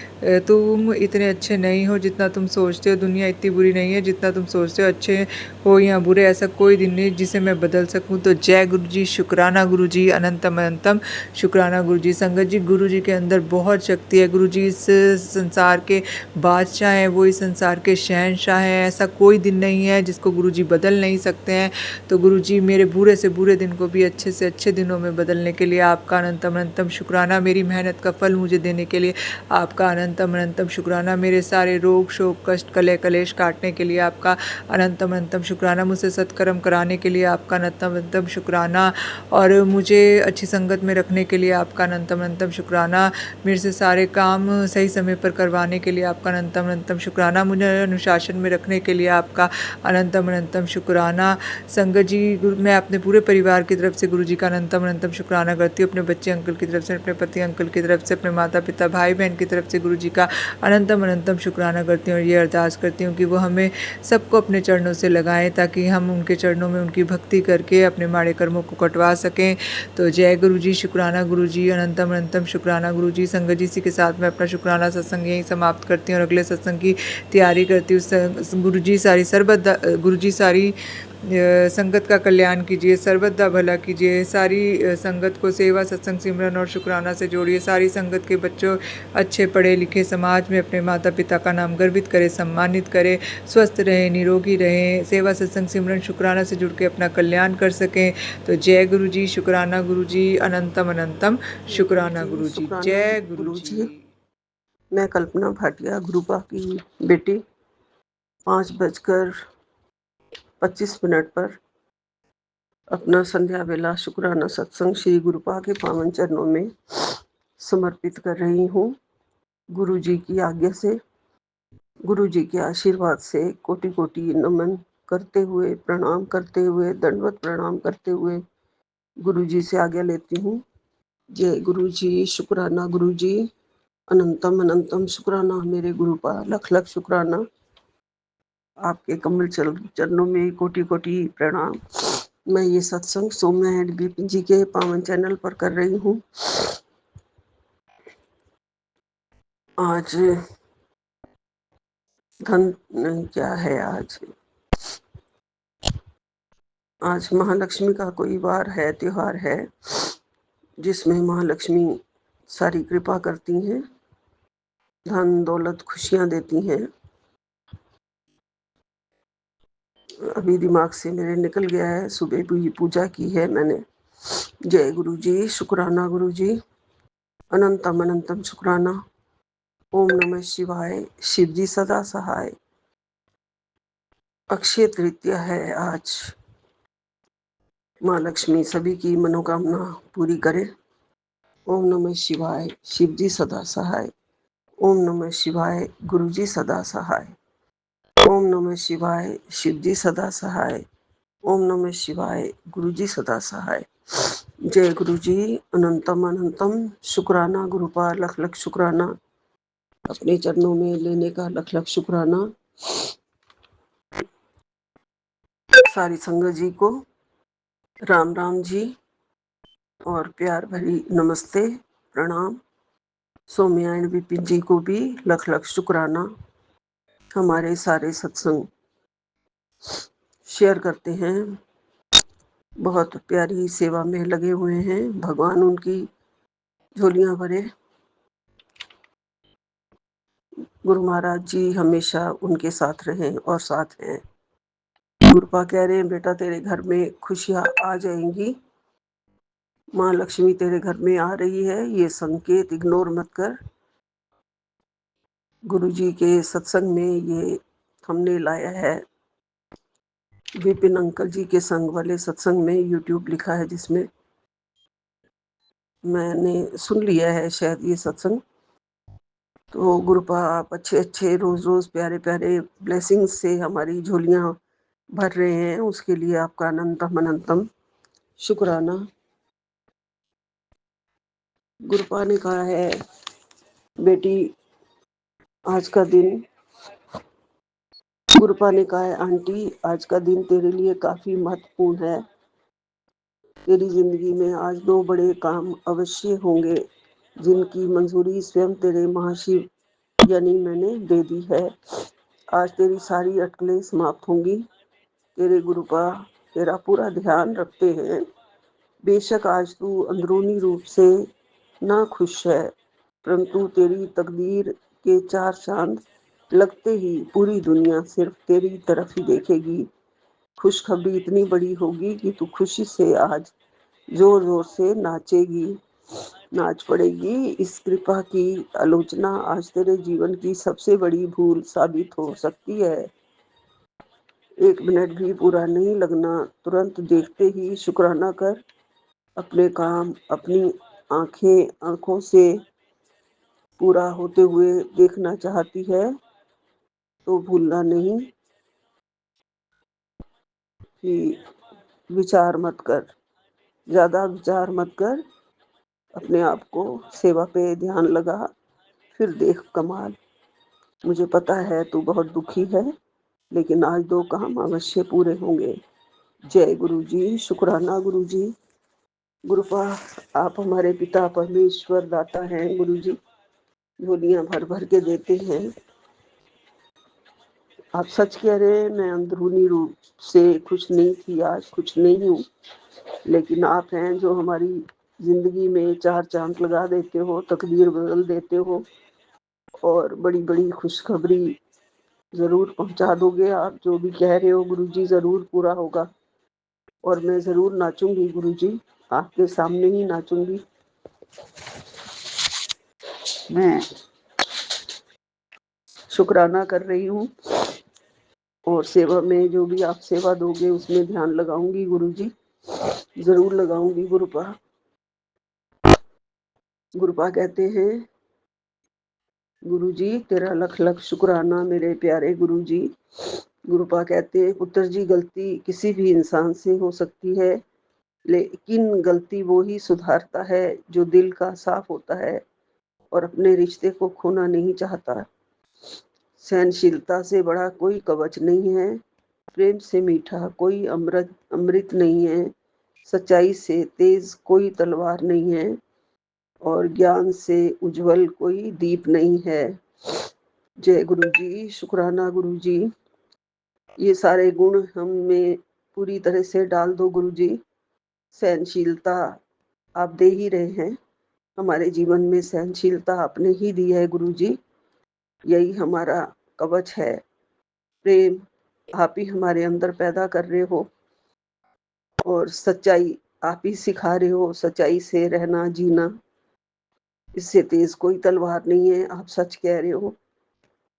तुम इतने अच्छे नहीं हो जितना तुम सोचते हो, दुनिया इतनी बुरी नहीं है जितना तुम सोचते हो, अच्छे हो या बुरे ऐसा कोई दिन नहीं जिसे मैं बदल सकूं। तो जय गुरु जी, शुक्राना गुरु जी, अनंतम अनंतम शुक्राना गुरु जी। संगत जी गुरु जी के अंदर बहुत शक्ति है, गुरु जी इस संसार के बादशाह हैं, वो इस संसार के शहंशाह हैं, ऐसा कोई दिन नहीं है जिसको गुरु जी बदल नहीं सकते हैं। तो गुरु जी मेरे बुरे से बुरे दिन को भी अच्छे से अच्छे दिनों में बदलने के लिए आपका अनंतम अनंतम शुक्राना, मेरी मेहनत का फल मुझे देने के लिए आपका अनंतम अनंतम शुक्राना, मेरे सारे रोग शोक कष्ट कलह कलेश काटने के लिए आपका अनंतम अनंतम शुक्राना, मुझसे सत्कर्म कराने के लिए आपका अनंतम अनंतम शुक्राना, और मुझे अच्छी संगत में रखने के लिए आपका अनंतम अनंतम शुक्राना, मेरे से सारे काम सही समय पर करवाने के लिए आपका अनंतम अनंतम शुक्राना, मुझे अनुशासन में रखने के लिए आपका अनंतम अनंतम शुक्राना। संगत जी मैं अपने पूरे परिवार की तरफ से गुरु जी का अनंतम अनंतम शुक्राना करती हूँ, अपने बच्चे अंकल की तरफ से, अपने पति अंकल की तरफ से, अपने माता पिता भाई बहन की तरफ से गुरु जी का अनंतम अनंतम शुक्राना करती हूँ, और ये अरदास करती हूँ कि वो हमें सबको अपने चरणों से लगाएं ताकि हम उनके चरणों में उनकी भक्ति करके अपने माड़े कर्मों को कटवा सकें। तो जय गुरु जी, शुक्राना गुरु जी, अनंतम अनंतम शुक्राना गुरु जी। संगत जी इसी के साथ मैं अपना शुक्राना सत्संग यहीं समाप्त करती हूँ और अगले सत्संग की तैयारी करती हूँ। गुरु जी सारी सरबत गुरु जी सारी संगत का कल्याण कीजिए, सर्वदा भला कीजिए, सारी संगत को सेवा सत्संग सिमरन और शुक्राना से जोड़िए, सारी संगत के बच्चों अच्छे पढ़े लिखे समाज में अपने माता पिता का नाम गर्वित करें, सम्मानित करें, स्वस्थ रहें, निरोगी रहें, सेवा सत्संग सिमरन शुक्राना से जुड़ के अपना कल्याण कर सकें। तो जय गुरु जी, शुक्राना गुरु जी, अनंतम अनंतम शुक्राना गुरु जी, जय गुरु जी। मैं कल्पना भाटिया गुरुपा की बेटी 5:25 पर अपना संध्या वेला शुक्राना सत्संग श्री गुरुपा के पावन चरणों में समर्पित कर रही हूँ। गुरु जी की आज्ञा से, गुरु जी के आशीर्वाद से कोटि कोटि नमन करते हुए, प्रणाम करते हुए, दंडवत प्रणाम करते हुए गुरु जी से आज्ञा लेती हूँ। जय गुरु जी, शुक्राना गुरु जी, अनंतम अनंतम शुक्राना मेरे गुरुपा, लख लख शुक्राना, आपके कमल चरणों में कोटि कोटि प्रणाम। मैं ये सत्संग सौम्या एंड विपिन जी के पावन चैनल पर कर रही हूँ। आज क्या है, आज महालक्ष्मी का कोई वार है, त्योहार है, जिसमें महालक्ष्मी सारी कृपा करती हैं, धन दौलत खुशियां देती हैं। अभी दिमाग से मेरे निकल गया है, सुबह भी पूजा की है मैंने। जय गुरु जी, शुक्राना गुरु जी, अनंतम अनंतम शुक्राना। ओम नमः शिवाय, शिव जी सदा सहाय। अक्षय तृतीया है आज, माँ लक्ष्मी सभी की मनोकामना पूरी करे। ओम नमः शिवाय, शिव जी सदा सहाय। ओम नमः शिवाय, गुरु जी सदा सहाय। ओम नमः शिवाय, शिव जी सदा सहाय। ओम नमः शिवाय, गुरु जी सदा सहाय। जय गुरु जी, अनंतम अनंतम शुक्राना गुरुपा, लख लख शुक्राना, अपने चरणों में लेने का लख लख शुक्राना। सारी संगत जी को राम राम जी और प्यार भरी नमस्ते, प्रणाम। सौम्या एंड विपिन जी को भी लख लख शुक्राना। हमारे सारे सत्संग शेयर करते हैं, बहुत प्यारी सेवा में लगे हुए हैं। भगवान उनकी झोलियां भरे। गुरु महाराज जी हमेशा उनके साथ रहें और साथ हैं। गुरुपा कह रहे हैं, बेटा तेरे घर में खुशियां आ जाएंगी, माँ लक्ष्मी तेरे घर में आ रही है, ये संकेत इग्नोर मत कर। गुरु जी के सत्संग में ये हमने लाया है, विपिन अंकल जी के संग वाले सत्संग में यूट्यूब लिखा है, जिसमें मैंने सुन लिया है शायद ये सत्संग। तो गुरुपा आप अच्छे अच्छे रोज रोज प्यारे प्यारे ब्लेसिंग्स से हमारी झोलियां भर रहे हैं, उसके लिए आपका अनंतम अनंतम शुक्राना। गुरुपा ने कहा है, बेटी आज का दिन, गुरुपा ने कहा है, आंटी आज का दिन तेरे लिए काफी महत्वपूर्ण है। तेरी जिंदगी में आज दो बड़े काम अवश्य होंगे। जिनकी मंजूरी स्वयं तेरे महाशिव यानी मैंने दे दी है। आज तेरी सारी अटकलें समाप्त होंगी। तेरे गुरुपा तेरा पूरा ध्यान रखते हैं। बेशक आज तू अंदरूनी रूप से ना खुश है, परंतु तेरी तकदीर के चार चांद लगते ही पूरी दुनिया सिर्फ तेरी तरफ ही देखेगी। खुशखबरी इतनी बड़ी होगी कि तू खुशी से आज जोर जोर से नाचेगी, नाच पड़ेगी। इस कृपा की आलोचना आज तेरे जीवन की सबसे बड़ी भूल साबित हो सकती है। एक मिनट भी पूरा नहीं लगना, तुरंत देखते ही शुक्राना कर। अपने काम अपनी आंखों से पूरा होते हुए देखना चाहती है तो भूलना नहीं कि विचार मत कर, ज्यादा विचार मत कर। अपने आप को सेवा पे ध्यान लगा, फिर देख कमाल। मुझे पता है तू बहुत दुखी है, लेकिन आज दो काम अवश्य पूरे होंगे। जय गुरु जी। शुक्राना गुरु जी। गुरुपा आप हमारे पिता परमेश्वर दाता हैं गुरु जी, झोलियां भर भर के देते हैं। आप सच कह रहे हैं, मैं अंदरूनी रूप से खुश नहीं थी, आज खुश नहीं हूँ, लेकिन आप हैं जो हमारी जिंदगी में चार चांद लगा देते हो, तकदीर बदल देते हो और बड़ी बड़ी खुशखबरी जरूर पहुंचा दोगे। आप जो भी कह रहे हो गुरु जी जरूर पूरा होगा और मैं जरूर नाचूंगी गुरु जी, आपके सामने ही नाचूंगी। मैं शुक्राना कर रही हूँ और सेवा में जो भी आप सेवा दोगे उसमें ध्यान लगाऊंगी गुरु जी, जरूर लगाऊंगी। गुरुपा गुरुपा कहते हैं, गुरु जी तेरा लख लख शुक्राना मेरे प्यारे गुरु जी। गुरुपा कहते हैं, पुत्र जी गलती किसी भी इंसान से हो सकती है, लेकिन गलती वो ही सुधारता है जो दिल का साफ होता है और अपने रिश्ते को खोना नहीं चाहता। सहनशीलता से बड़ा कोई कवच नहीं है, प्रेम से मीठा कोई अमृत अमृत नहीं है, सच्चाई से तेज कोई तलवार नहीं है और ज्ञान से उज्जवल कोई दीप नहीं है। जय गुरु जी। शुक्राना गुरु जी। ये सारे गुण हम में पूरी तरह से डाल दो गुरु जी। सहनशीलता आप दे ही रहे हैं, हमारे जीवन में सहनशीलता आपने ही दी है गुरु जी, यही हमारा कवच है। प्रेम आप ही हमारे अंदर पैदा कर रहे हो और सच्चाई आप ही सिखा रहे हो, सच्चाई से रहना जीना, इससे तेज कोई तलवार नहीं है। आप सच कह रहे हो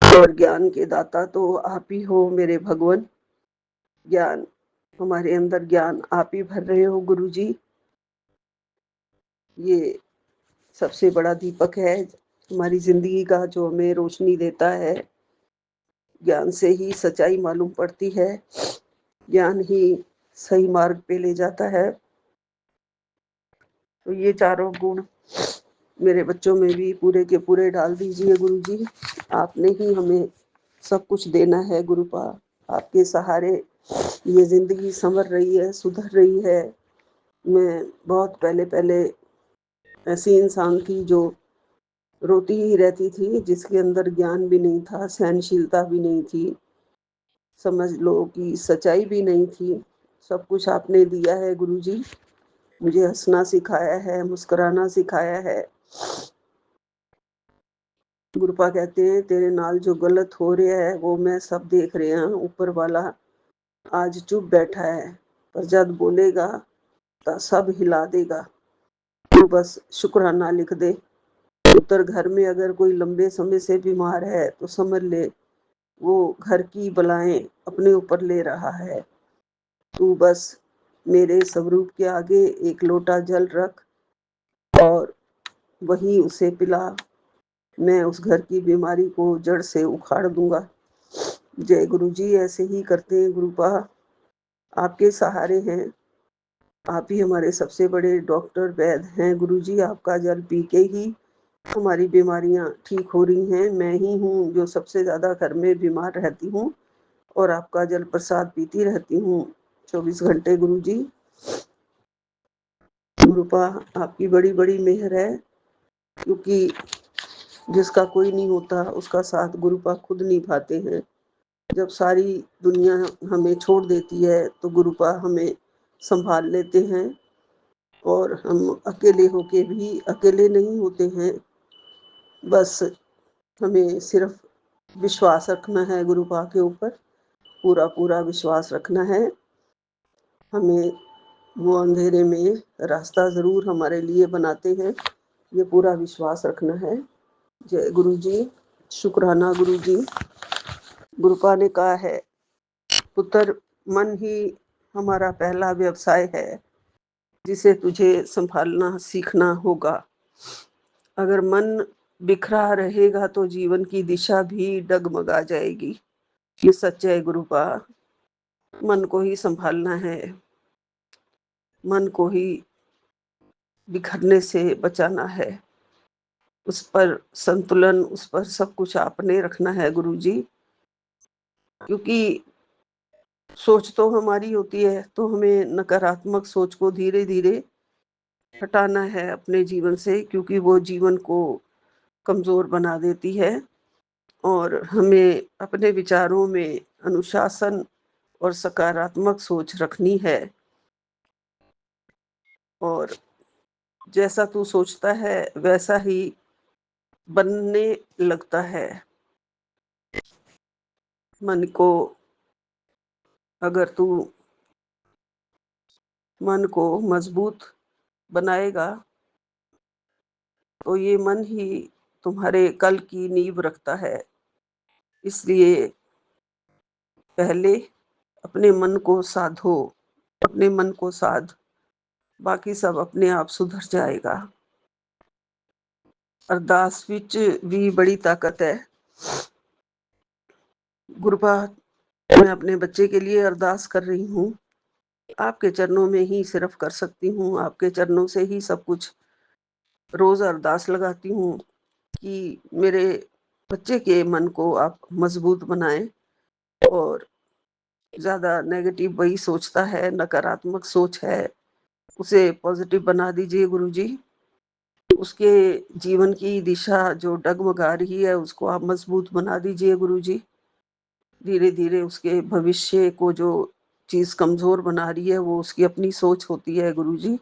और ज्ञान के दाता तो आप ही हो मेरे भगवान। ज्ञान हमारे अंदर ज्ञान आप ही भर रहे हो गुरु जी। ये सबसे बड़ा दीपक है हमारी जिंदगी का, जो हमें रोशनी देता है। ज्ञान से ही सच्चाई मालूम पड़ती है, ज्ञान ही सही मार्ग पे ले जाता है। तो ये चारों गुण मेरे बच्चों में भी पूरे के पूरे डाल दीजिए गुरु जी। आपने ही हमें सब कुछ देना है गुरुपा, आपके सहारे ये जिंदगी संवर रही है, सुधर रही है। मैं बहुत पहले पहले ऐसी इंसान थी जो रोती ही रहती थी, जिसके अंदर ज्ञान भी नहीं था, सहनशीलता भी नहीं थी, समझ लो कि सच्चाई भी नहीं थी। सब कुछ आपने दिया है गुरु जी, मुझे हंसना सिखाया है, मुस्कुराना सिखाया है। गुरुपा कहते हैं, तेरे नाल जो गलत हो रहा है वो मैं सब देख रहे हैं। ऊपर वाला आज चुप बैठा है, पर जब बोलेगा तो सब हिला देगा। तू बस शुक्राना लिख दे। पुत्र घर में अगर कोई लंबे समय से बीमार है तो समझ ले वो घर की बलाएं अपने ऊपर ले रहा है। तू बस मेरे स्वरूप के आगे एक लोटा जल रख और वही उसे पिला, मैं उस घर की बीमारी को जड़ से उखाड़ दूंगा। जय गुरु जी। ऐसे ही करते हैं गुरुपा, आपके सहारे हैं, आप ही हमारे सबसे बड़े डॉक्टर वैद्य हैं गुरु जी। आपका जल पी के ही हमारी बीमारियां ठीक हो रही हैं। मैं ही हूँ जो सबसे ज्यादा घर में बीमार रहती हूँ और आपका जल प्रसाद पीती रहती हूँ 24 घंटे गुरु जी। गुरुपा आपकी बड़ी बड़ी मेहर है, क्योंकि जिसका कोई नहीं होता उसका साथ गुरुपा खुद निभाते हैं। जब सारी दुनिया हमें छोड़ देती है तो गुरुपा हमें संभाल लेते हैं और हम अकेले होके भी अकेले नहीं होते हैं। बस हमें सिर्फ विश्वास रखना है गुरुपा के ऊपर, पूरा पूरा विश्वास रखना है। हमें वो अंधेरे में रास्ता ज़रूर हमारे लिए बनाते हैं, ये पूरा विश्वास रखना है। जय गुरु जी। शुक्राना गुरु जी। गुरुपा ने कहा है, पुत्र मन ही हमारा पहला व्यवसाय है जिसे तुझे संभालना सीखना होगा। अगर मन बिखरा रहेगा तो जीवन की दिशा भी डगमगा जाएगी। ये सच है गुरुपा। मन को ही संभालना है, मन को ही बिखरने से बचाना है, उस पर संतुलन, उस पर सब कुछ आपने रखना है गुरुजी। क्योंकि सोच तो हमारी होती है, तो हमें नकारात्मक सोच को धीरे धीरे हटाना है अपने जीवन से, क्योंकि वो जीवन को कमजोर बना देती है। और हमें अपने विचारों में अनुशासन और सकारात्मक सोच रखनी है। और जैसा तू सोचता है वैसा ही बनने लगता है। मन को अगर तू मन को मजबूत बनाएगा तो ये मन ही तुम्हारे कल की नींव रखता है। इसलिए पहले अपने मन को साधो, अपने मन को साध, बाकी सब अपने आप सुधर जाएगा। अरदास विच भी बड़ी ताकत है। गुरुपा, मैं अपने बच्चे के लिए अरदास कर रही हूँ, आपके चरणों में ही सिर्फ कर सकती हूँ। आपके चरणों से ही सब कुछ, रोज अरदास लगाती हूँ कि मेरे बच्चे के मन को आप मजबूत बनाएं। और ज्यादा नेगेटिव वही सोचता है, नकारात्मक सोच है, उसे पॉजिटिव बना दीजिए गुरुजी। उसके जीवन की दिशा जो डगमगा रही है उसको आप मजबूत बना दीजिए गुरुजी। धीरे धीरे उसके भविष्य को जो चीज कमजोर बना रही है वो उसकी अपनी सोच होती है गुरुजी।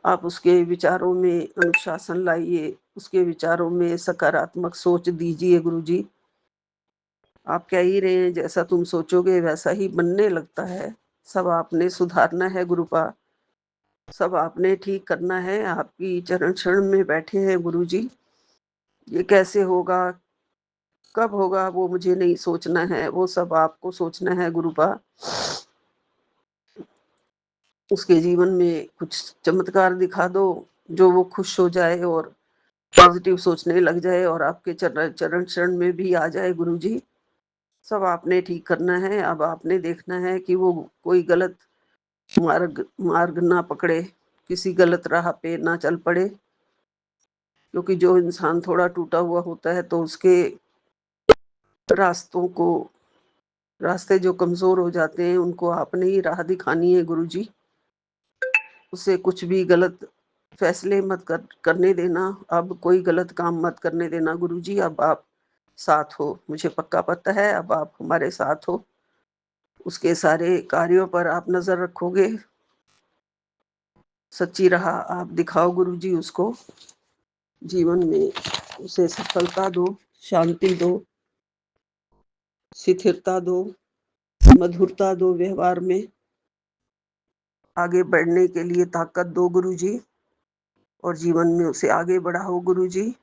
आप उसके विचारों में अनुशासन लाइए, उसके विचारों में सकारात्मक सोच दीजिए गुरुजी। आप कह ही रहे हैं, जैसा तुम सोचोगे वैसा ही बनने लगता है। सब आपने सुधारना है गुरुपा, सब आपने ठीक करना है। आपकी चरण शरण में बैठे हैं गुरुजी। ये कैसे होगा, कब होगा, वो मुझे नहीं सोचना है, वो सब आपको सोचना है गुरुपा। उसके जीवन में कुछ चमत्कार दिखा दो जो वो खुश हो जाए और पॉजिटिव सोचने लग जाए और आपके चरण चरण शरण में भी आ जाए गुरुजी। सब आपने ठीक करना है। अब आपने देखना है कि वो कोई गलत मार्ग मार्ग ना पकड़े, किसी गलत राह पे ना चल पड़े। क्योंकि जो इंसान थोड़ा टूटा हुआ होता है तो उसके रास्तों को रास्ते जो कमजोर हो जाते हैं उनको आपने ही राह दिखानी है गुरुजी। उसे कुछ भी गलत फैसले मत करने देना। अब कोई गलत काम मत करने देना गुरुजी। अब आप साथ हो, मुझे पक्का पता है अब आप हमारे साथ हो। उसके सारे कार्यों पर आप नजर रखोगे, सच्ची राह आप दिखाओ गुरुजी उसको। जीवन में उसे सफलता दो, शांति दो, स्थिरता दो, मधुरता दो व्यवहार में। आगे बढ़ने के लिए ताकत दो गुरुजी और जीवन में उसे आगे बढ़ाओ गुरुजी।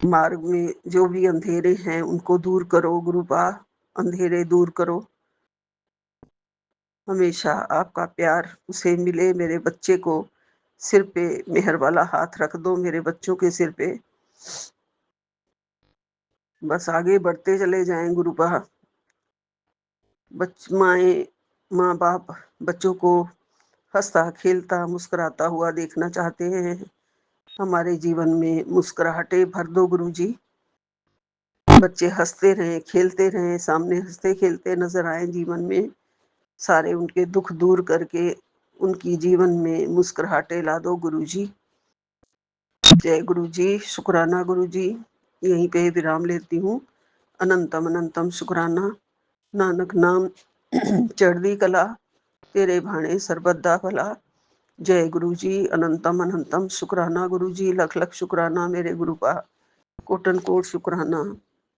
मार्ग में जो भी अंधेरे हैं उनको दूर करो गुरुपा, अंधेरे दूर करो। हमेशा आपका प्यार उसे मिले। मेरे बच्चे को सिर पे मेहर वाला हाथ रख दो, मेरे बच्चों के सिर पे। बस आगे बढ़ते चले जाएं गुरुपा। माँ बाप बच्चों को हंसता खेलता मुस्कुराता हुआ देखना चाहते हैं। हमारे जीवन में मुस्कुराहटे भर दो गुरुजी। बच्चे हंसते रहें, खेलते रहें, सामने हंसते खेलते नजर आए जीवन में। सारे उनके दुख दूर करके उनकी जीवन में मुस्कुराहटे ला दो गुरुजी। जय गुरु जी। शुक्राना गुरु जी। यहीं पे विराम लेती हूँ। अनंतम अनंतम शुक्राना। नानक नाम चढ़दी कला, तेरे भाणे सरबत दा भला। जय गुरु जी। अनंतम अनंतम शुक्राना गुरु जी। लख लख शुक्राना मेरे गुरु पा। कोटन कोट शुक्राना।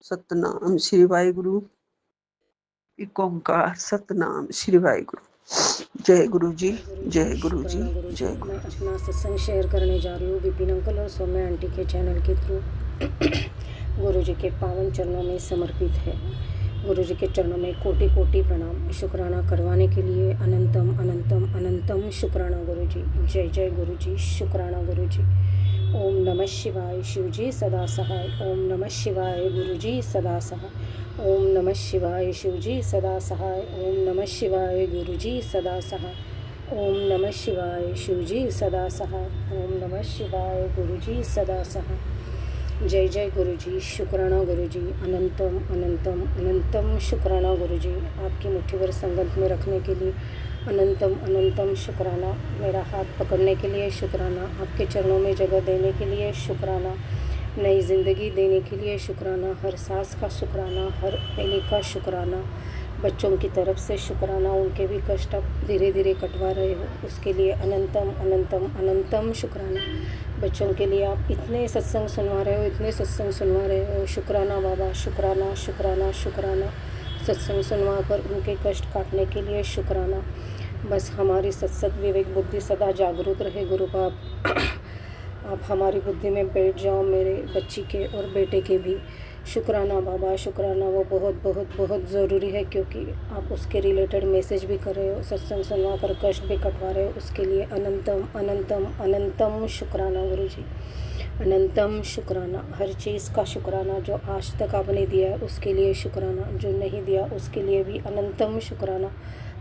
सतनाम श्री वाहिगुरु। एक ओंकार सतनाम श्री वाहिगुरु। जय गुरु जी। जय गुरु जी। शुक्राना गुरु जी। जय गुरु मैं जी। अपना सत्संग शेयर करने जा रही हूँ विपिन अंकल और सौम्या आंटी के चैनल के थ्रू। गुरु जी के पावन चरणों में समर्पित है। गुरु जी के चरणों में कोटि कोटि प्रणाम। शुक्राना करवाने के लिए अनंतम अनंतम अनंतम शुक्राना गुरु जी। जय जय गुरु जी। शुक्राना गुरु जी। ओम नमः शिवाय शिव जी सदा सहाय। ओम नमः शिवाय गुरु जी सदा सहाय। ओम नमः शिवाय शिव जी सदा सहाय। ओम नमः शिवाय गुरु जी सदा सहाय। ओम नमः शिवाय शिव जी सदा सहाय। ओम नमः शिवाय गुरु जी सदा सहाय। जय जय गुरु जी। शुक्राना गुरु जी। अनंतम अनंतम अनंतम शुक्राना गुरु जी। आपकी मुट्ठी भर संगत में रखने के लिए अनंतम अनंतम शुक्राना। मेरा हाथ पकड़ने के लिए शुक्राना। आपके चरणों में जगह देने के लिए शुक्राना। नई ज़िंदगी देने के लिए शुक्राना। हर सांस का शुक्राना, हर पहले का शुक्राना। बच्चों की तरफ से शुक्राना। उनके भी कष्ट आप धीरे धीरे कटवा रहे हो, उसके लिए अनंतम अनंतम अनंतम शुक्राना। बच्चों के लिए आप इतने सत्संग सुनवा रहे हो, इतने सत्संग सुनवा रहे हो। शुक्राना बाबा, शुक्राना शुक्राना शुक्राना। सत्संग सुनवा कर उनके कष्ट काटने के लिए शुक्राना। बस हमारी सत्सत विवेक बुद्धि सदा जागरूक रहे गुरु बाप। आप हमारी बुद्धि में बैठ जाओ, मेरे बच्ची के और बेटे के भी। शुक्राना बाबा, शुक्राना। वो बहुत बहुत बहुत ज़रूरी है, क्योंकि आप उसके रिलेटेड मैसेज भी कर रहे हो, सत्संग सुनवा कर कष्ट भी कटवा रहे हो। उसके लिए अनंतम अनंतम अनंतम शुक्राना गुरु जी। अनंतम शुक्राना। हर चीज़ का शुक्राना। जो आज तक आपने दिया है उसके लिए शुक्राना, जो नहीं दिया उसके लिए भी अनंतम शुक्राना,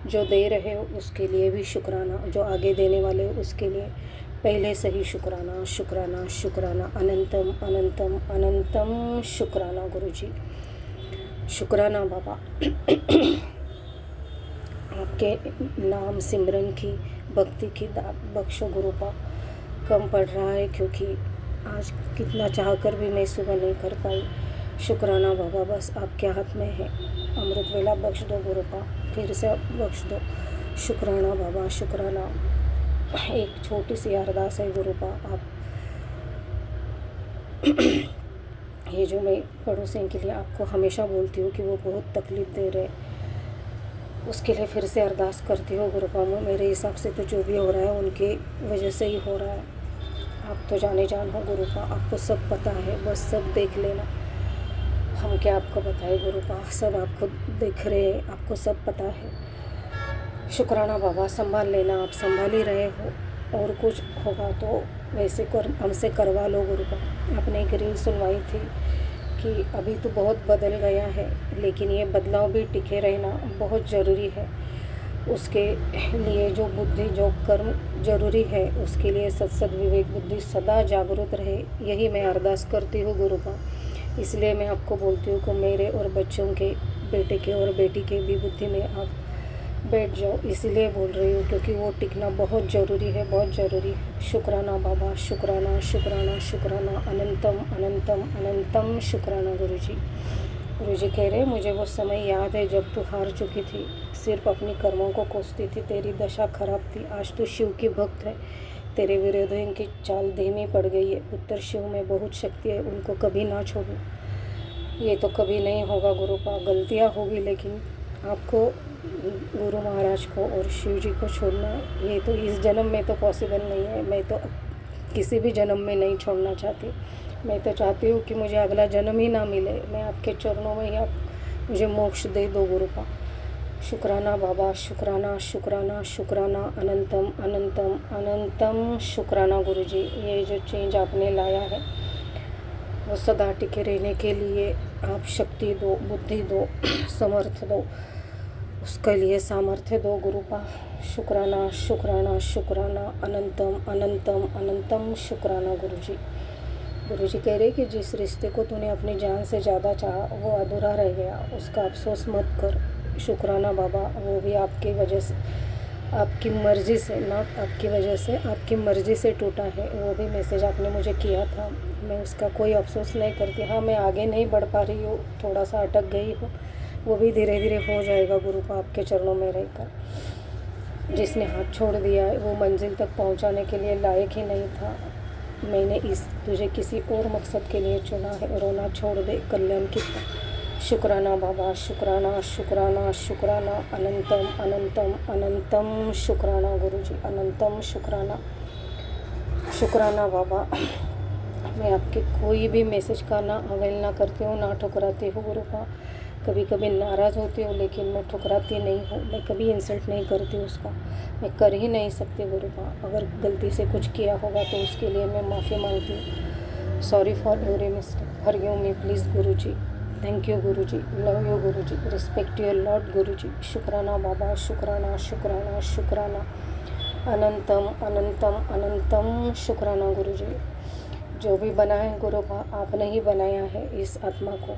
जो दे रहे हो उसके लिए भी शुक्राना, जो आगे देने वाले हो उसके लिए पहले से ही शुक्राना शुक्राना शुक्राना। अनंतम अनंतम अनंतम शुक्राना गुरु जी। शुक्राना बाबा। आपके नाम सिमरन की, भक्ति की दात बख्शो गुरु पा। कम पड़ रहा है, क्योंकि आज कितना चाह कर भी मैं सुबह नहीं कर पाई। शुक्राना बाबा, बस आपके हाथ में है। अमृत वेला बख्श दो गुरु पा, फिर से बख्श दो। शुक्राना बाबा, शुक्राना। एक छोटी सी अरदास है गुरु पा। आप ये जो मैं पड़ोसियों के लिए आपको हमेशा बोलती हूँ कि वो बहुत तकलीफ़ दे रहे, उसके लिए फिर से अरदास करती हूँ गुरु पा। मेरे हिसाब से तो जो भी हो रहा है उनकी वजह से ही हो रहा है। आप तो जाने जान हो गुरु पा, आपको सब पता है, बस सब देख लेना। हम क्या आपको बताएं गुरु पा, सब आपको देख रहे हैं, आपको सब पता है। शुक्राना बाबा, संभाल लेना, आप संभाल ही रहे हो। और कुछ होगा तो वैसे कर हमसे करवा लो गुरु पा। आपने एक रील सुनवाई थी कि अभी तो बहुत बदल गया है, लेकिन ये बदलाव भी टिके रहना बहुत ज़रूरी है। उसके लिए जो बुद्धि, जो कर्म जरूरी है, उसके लिए सत्सद विवेक बुद्धि सदा जागरूक रहे, यही मैं अरदास करती हूँ गुरु पा। इसलिए मैं आपको बोलती हूँ कि मेरे और बच्चों के, बेटे के और बेटी के भी बुद्धि में आप बैठ जाओ। इसीलिए बोल रही हूँ, क्योंकि वो टिकना बहुत ज़रूरी है, बहुत ज़रूरी है। शुक्राना बाबा, शुक्राना शुक्राना शुक्राना। अनंतम अनंतम अनंतम शुक्राना गुरु जी। गुरु जी कह रहे, मुझे वो समय याद है जब तू हार चुकी थी, सिर्फ अपनी कर्मों को कोसती थी, तेरी दशा खराब थी। आज तू शिव की भक्त है, तेरे विरोधियों की चाल धीमी पड़ गई है। पुत्र शिव में बहुत शक्ति है, उनको कभी ना छोड़ो। ये तो कभी नहीं होगा गुरु पा, गलतियाँ होगी, लेकिन आपको गुरु महाराज को और शिव जी को छोड़ना, ये तो इस जन्म में तो पॉसिबल नहीं है। मैं तो किसी भी जन्म में नहीं छोड़ना चाहती। मैं तो चाहती हूँ कि मुझे अगला जन्म ही ना मिले, मैं आपके चरणों में ही आप मुझे मोक्ष दे दो गुरु पा। शुक्राना बाबा, शुक्राना शुक्राना शुक्राना। अनंतम अनंतम अनंतम शुक्राना गुरु जी। ये जो चेंज आपने लाया है वो सदा टिके रहने के लिए आप शक्ति दो, बुद्धि दो, समर्थ दो, उसके लिए सामर्थ्य दो गुरु पा। शुक्राना शुक्राना शुक्राना। अनंतम अनंतम अनंतम शुक्राना गुरु जी। गुरु जी कह रहे कि जिस रिश्ते को तूने अपनी जान से ज़्यादा चाहा वो अधूरा रह गया, उसका अफसोस मत कर। शुक्राना बाबा, वो भी आपकी वजह से आपकी मर्ज़ी से, नॉट आपकी वजह से, आपकी मर्ज़ी से टूटा है। वो भी मैसेज आपने मुझे किया था, मैं उसका कोई अफसोस नहीं करती। हाँ, मैं आगे नहीं बढ़ पा रही हूँ, थोड़ा सा अटक गई हूँ, वो भी धीरे धीरे हो जाएगा गुरु का आपके चरणों में रहकर। जिसने हाथ छोड़ दिया है वो मंजिल तक पहुँचाने के लिए लायक ही नहीं था। मैंने तुझे किसी और मकसद के लिए चुना है। रोना छोड़ दे कल्याण की। शुक्राना बाबा, शुक्राना, शुक्राना, शुक्राना, अनंतम अनंतम अनंतम शुक्राना गुरुजी, अनंतम शुक्राना। शुक्राना बाबा, मैं आपके कोई भी मैसेज का ना अवहेलना करती हूँ, ना ठुकराती हूँ गुरु का। कभी कभी नाराज़ होती हूँ लेकिन मैं ठुकराती नहीं हूँ, मैं कभी इंसल्ट नहीं करती उसका, मैं कर ही नहीं सकती गुरु का। अगर गलती से कुछ किया होगा तो उसके लिए मैं माफ़ी मांगती हूँ। Sorry for every mistake, forgive me please guruji. Thank you guruji, love you guruji, respect your lord guruji. शुक्राना बाबा, शुक्राना, शुक्राना, शुक्राना, अनंतम अनंतम अनंतम शुक्राना गुरुजी। जो भी बना है गुरु का आपने ही बनाया है, इस आत्मा को,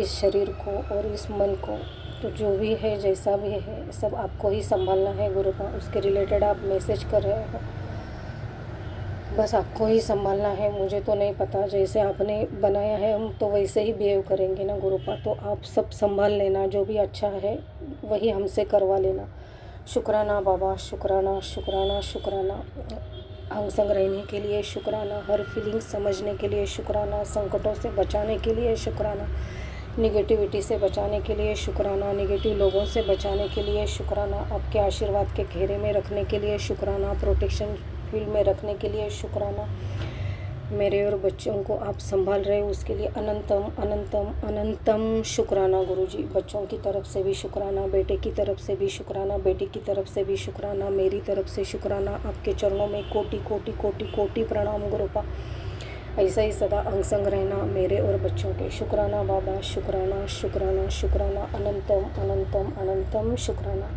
इस शरीर को और इस मन को। तो जो भी है, जैसा भी है, सब आपको ही संभालना है गुरु का। उसके रिलेटेड आप मैसेज कर रहे हो, बस आपको ही संभालना है। मुझे तो नहीं पता, जैसे आपने बनाया है हम तो वैसे ही बिहेव करेंगे ना गुरु का। तो आप सब संभाल लेना, जो भी अच्छा है वही हमसे करवा लेना। शुक्राना बाबा, शुक्राना, शुक्राना, शुक्राना। अंग संग रहने के लिए शुक्राना, हर फीलिंग समझने के लिए शुक्राना, संकटों से बचाने के लिए शुक्राना, निगेटिविटी से बचाने के लिए शुक्राना, नेगेटिव लोगों से बचाने के लिए शुक्राना, आपके आशीर्वाद के घेरे में रखने के लिए शुक्राना, प्रोटेक्शन फील्ड में रखने के लिए शुक्राना। मेरे और बच्चों को आप संभाल रहे हो उसके लिए अनंतम अनंतम अनंतम शुक्राना गुरुजी। बच्चों की तरफ से भी शुक्राना, बेटे की तरफ से भी शुक्राना, बेटी की तरफ से भी शुक्राना, मेरी तरफ से शुक्राना। आपके चरणों में कोटि कोटि कोटि कोटि प्रणाम गुरुपा। ऐसा ही सदा अंग संग रहना मेरे और बच्चों के। शुक्राना बाबा, शुक्राना, शुक्राना, शुक्राना, अनंतम अनंतम अनंतम शुक्राना।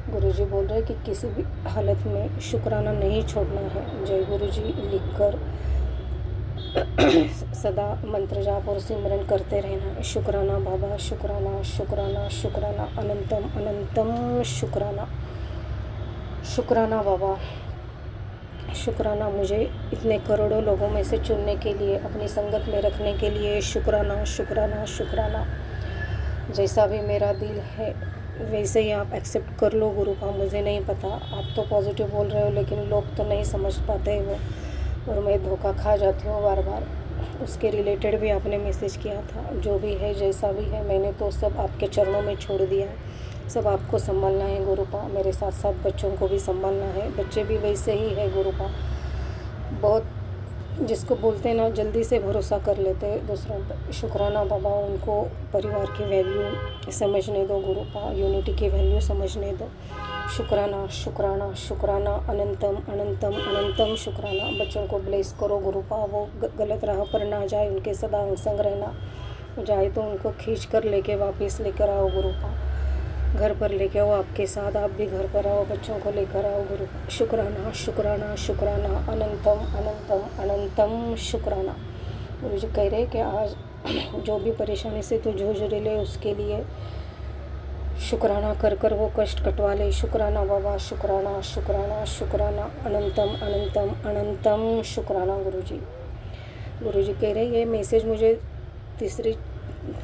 गुरुजी बोल रहे कि किसी भी हालत में शुक्राना नहीं छोड़ना है। जय गुरुजी लिखकर सदा मंत्र जाप और सिमरन करते रहना। शुक्राना बाबा, शुक्राना, शुक्राना, शुक्राना, अनंतम अनंतम शुक्राना। शुक्राना बाबा, शुक्राना मुझे इतने करोड़ों लोगों में से चुनने के लिए, अपनी संगत में रखने के लिए शुक्राना, शुक्राना, शुक्राना। जैसा भी मेरा दिल है वैसे ही आप एक्सेप्ट कर लो गुरु का। मुझे नहीं पता, आप तो पॉजिटिव बोल रहे हो लेकिन लोग तो नहीं समझ पाते वो, और मैं धोखा खा जाती हूँ बार बार। उसके रिलेटेड भी आपने मैसेज किया था। जो भी है, जैसा भी है, मैंने तो सब आपके चरणों में छोड़ दिया है। सब आपको संभालना है गुरु का। मेरे साथ साथ बच्चों को भी संभालना है। बच्चे भी वैसे ही है गुरु का, बहुत जिसको बोलते हैं ना जल्दी से भरोसा कर लेते हैं दूसरों पर। शुक्राना बाबा, उनको परिवार की वैल्यू समझने दो गुरु का, यूनिटी की वैल्यू समझने दो। शुक्राना, शुक्राना, शुक्राना, अनंतम अनंतम अनंतम शुक्राना। बच्चों को ब्लेस करो गुरु का, वो गलत राह पर ना जाए, उनके सदा अंग संग रहना। जाए तो उनको खींच कर लेके वापस लेकर आओ गुरु का, घर पर लेके आओ आपके साथ। आप भी घर पर आओ, बच्चों को लेकर आओ गुरु। शुक्राना, शुक्राना, शुक्राना, अनंतम अनंतम अनंतम शुक्राना। गुरु जी कह रहे कि आज जो भी परेशानी से तू जूझ रही है उसके लिए शुक्राना कर कर वो कष्ट कटवा ले। शुक्राना बाबा, शुक्राना, शुक्राना, शुक्राना, अनंतम अनंतम अनंतम शुक्राना गुरुजी। गुरुजी कह रहे ये मैसेज मुझे तीसरी,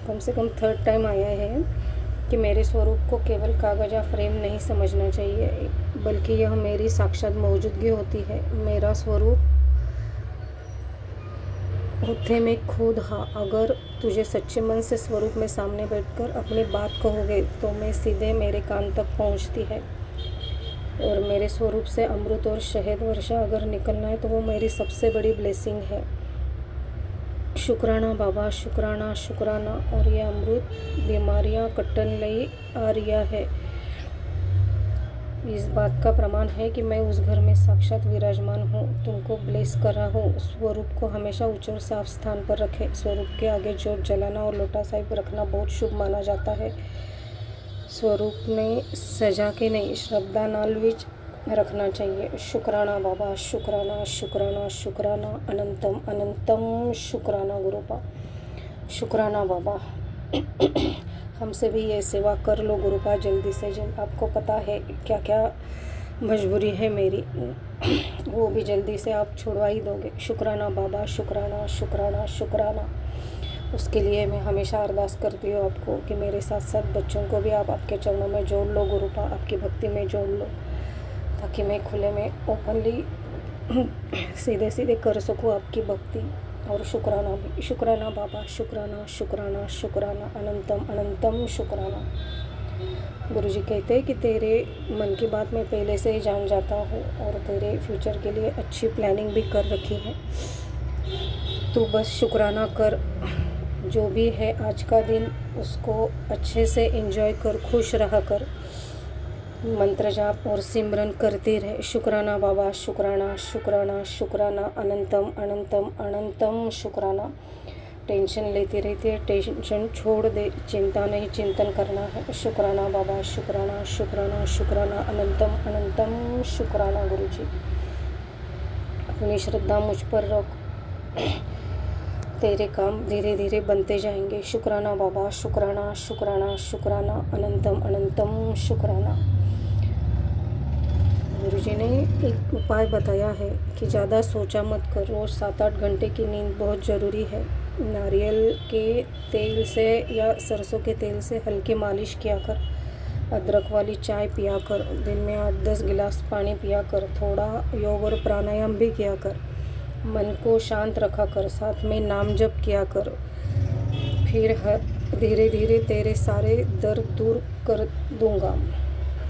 कम से कम थर्ड टाइम आया है कि मेरे स्वरूप को केवल कागज़ या फ्रेम नहीं समझना चाहिए, बल्कि यह मेरी साक्षात मौजूदगी होती है। मेरा स्वरूप होते में खुद। हाँ, अगर तुझे सच्चे मन से स्वरूप में सामने बैठकर अपनी बात कहोगे तो मैं सीधे मेरे कान तक पहुंचती है। और मेरे स्वरूप से अमृत और शहद वर्षा अगर निकलना है तो वो मेरी सबसे बड़ी ब्लेसिंग है। शुक्राना बाबा, शुक्राना, शुक्राना। और ये अमृत बीमारियां कट्टन लई आ रिया है। इस बात का प्रमाण है कि मैं उस घर में साक्षात विराजमान हूँ। तुमको ब्लेस कर रहा हूँ। स्वरूप को हमेशा ऊंचे और साफ स्थान पर रखें। स्वरूप के आगे जोत जलाना और लोटा साहिब रखना बहुत शुभ माना जाता है। स्वरूप में सजा के नहीं, श्रद्धा नाल विच रखना चाहिए। शुक्राना बाबा, शुक्राना, शुक्राना, शुक्राना, अनंतम अनंतम शुक्राना गुरुपा। शुक्राना बाबा, हमसे भी ये सेवा कर लो गुरुपा, जल्दी से जल्द। आपको पता है क्या क्या मजबूरी है मेरी, वो भी जल्दी से आप छुड़वा ही दोगे। शुक्राना बाबा, शुक्राना शुक्राना शुक्राना। उसके लिए मैं हमेशा अरदास करती हूँ आपको कि मेरे साथ साथ बच्चों को भी आप आपके चरणों में जोड़ लो गुरुपा, आपकी भक्ति में जोड़ लो, ताकि मैं खुले में ओपनली सीधे सीधे कर सकूँ आपकी भक्ति और शुक्राना भी। शुक्राना बाबा, शुक्राना शुक्राना शुक्राना, अनंतम अनंतम शुक्राना। गुरुजी कहते हैं कि तेरे मन की बात मैं पहले से ही जान जाता हूँ और तेरे फ्यूचर के लिए अच्छी प्लानिंग भी कर रखी है। तो बस शुक्राना कर, जो भी है आज का दिन उसको अच्छे से एंजॉय कर, खुश रहा कर, मंत्र जाप और सिमरन करते रहे। शुक्राना बाबा, शुक्राना शुक्राना शुक्राना, अनंतम अनंतम अनंतम शुक्राना। टेंशन लेती रहती है, टेंशन छोड़ दे, चिंता नहीं चिंतन करना है। शुक्राना बाबा, शुक्राना शुक्राना शुक्राना, अनंतम अनंतम शुक्राना। गुरुजी अपनी श्रद्धा मुझ पर रख, तेरे काम धीरे धीरे बनते जाएंगे। शुक्राना बाबा, शुक्राना शुक्राना शुक्राना, अनंतम अनंतम शुक्राना। गुरुजी ने एक उपाय बताया है कि ज़्यादा सोचा मत कर, रोज़ 7-8 घंटे की नींद बहुत ज़रूरी है। नारियल के तेल से या सरसों के तेल से हल्की मालिश किया कर, अदरक वाली चाय पिया कर, दिन में 8-10 गिलास पानी पिया कर, थोड़ा योग और प्राणायाम भी किया कर, मन को शांत रखा कर, साथ में नाम जप किया कर। फिर धीरे धीरे तेरे सारे दर्द दूर कर दूंगा,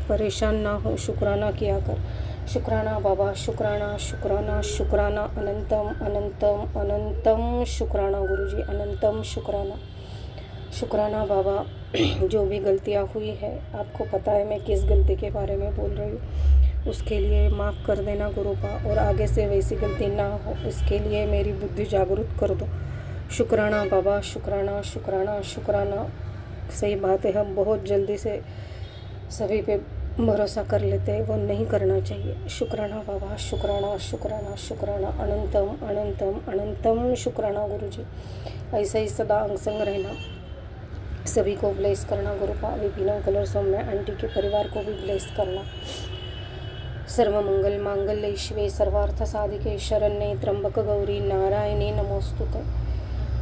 परेशान ना हो। शुक्राना किया कर। शुक्राना बाबा, शुक्राना शुक्राना शुक्राना, अनंतम अनंतम अनंतम शुक्राना। गुरुजी अनंतम शुक्राना। शुक्राना बाबा, जो भी गलतियाँ हुई है आपको पता है मैं किस गलती के बारे में बोल रही हूँ, उसके लिए माफ़ कर देना गुरुपा, और आगे से वैसी गलती ना हो इसके लिए मेरी बुद्धि जागरूक कर दो। शुक्राना बाबा, शुक्राना शुक्राना शुक्राना। सही बात है, हम बहुत जल्दी से सभी पे भरोसा कर लेते हैं, वो नहीं करना चाहिए। शुक्राना बाबा, शुक्राना शुक्राना शुक्राना, अनंतम अनंतम अनंतम शुक्राना। गुरुजी ऐसा ही सदा अंग संग रहना, सभी को ब्लेस करना गुरुपा। विपिन कलर सौम्य आंटी के परिवार को भी ब्लेस करना। सर्वमंगल मांगल्ये शिवे सर्वार्थ साधिके शरण्ये त्र्यंबक गौरी नारायणी नमोस्तुते।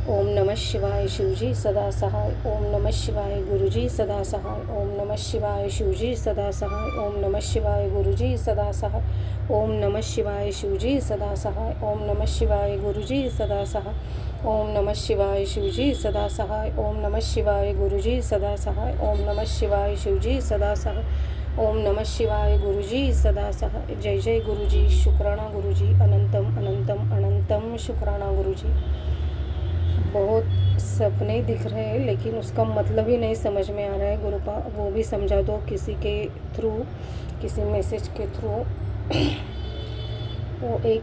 ओम नमः शिवाय शिवजी सदा सहाय। ओम नमः शिवाय गुरुजी सदा सहाय। ओम नमः शिवाय शिवजी सदा सहाय। ओम नमः शिवाय गुरुजी सदा सहाय। ओम नमः शिवाय शिवजी सदा सहाय। ओम नमः शिवाय गुरुजी सदा सहाय। ओम नमः शिवाय शिवजी सदा सहाय। ओम नमः शिवाय गुरुजी सदा सहाय। ओम नमः शिवाय शिवजी सदा सहाय। ओम नमः शिवाय गुरुजी सदा सहाय। जय जय गुरुजी, शुक्राना गुरुजी, अनंतम अनंतम अनंतम शुक्राना गुरुजी। बहुत सपने दिख रहे हैं लेकिन उसका मतलब ही नहीं समझ में आ रहा है गुरुपा, वो भी समझा दो किसी के थ्रू, किसी मैसेज के थ्रू। वो एक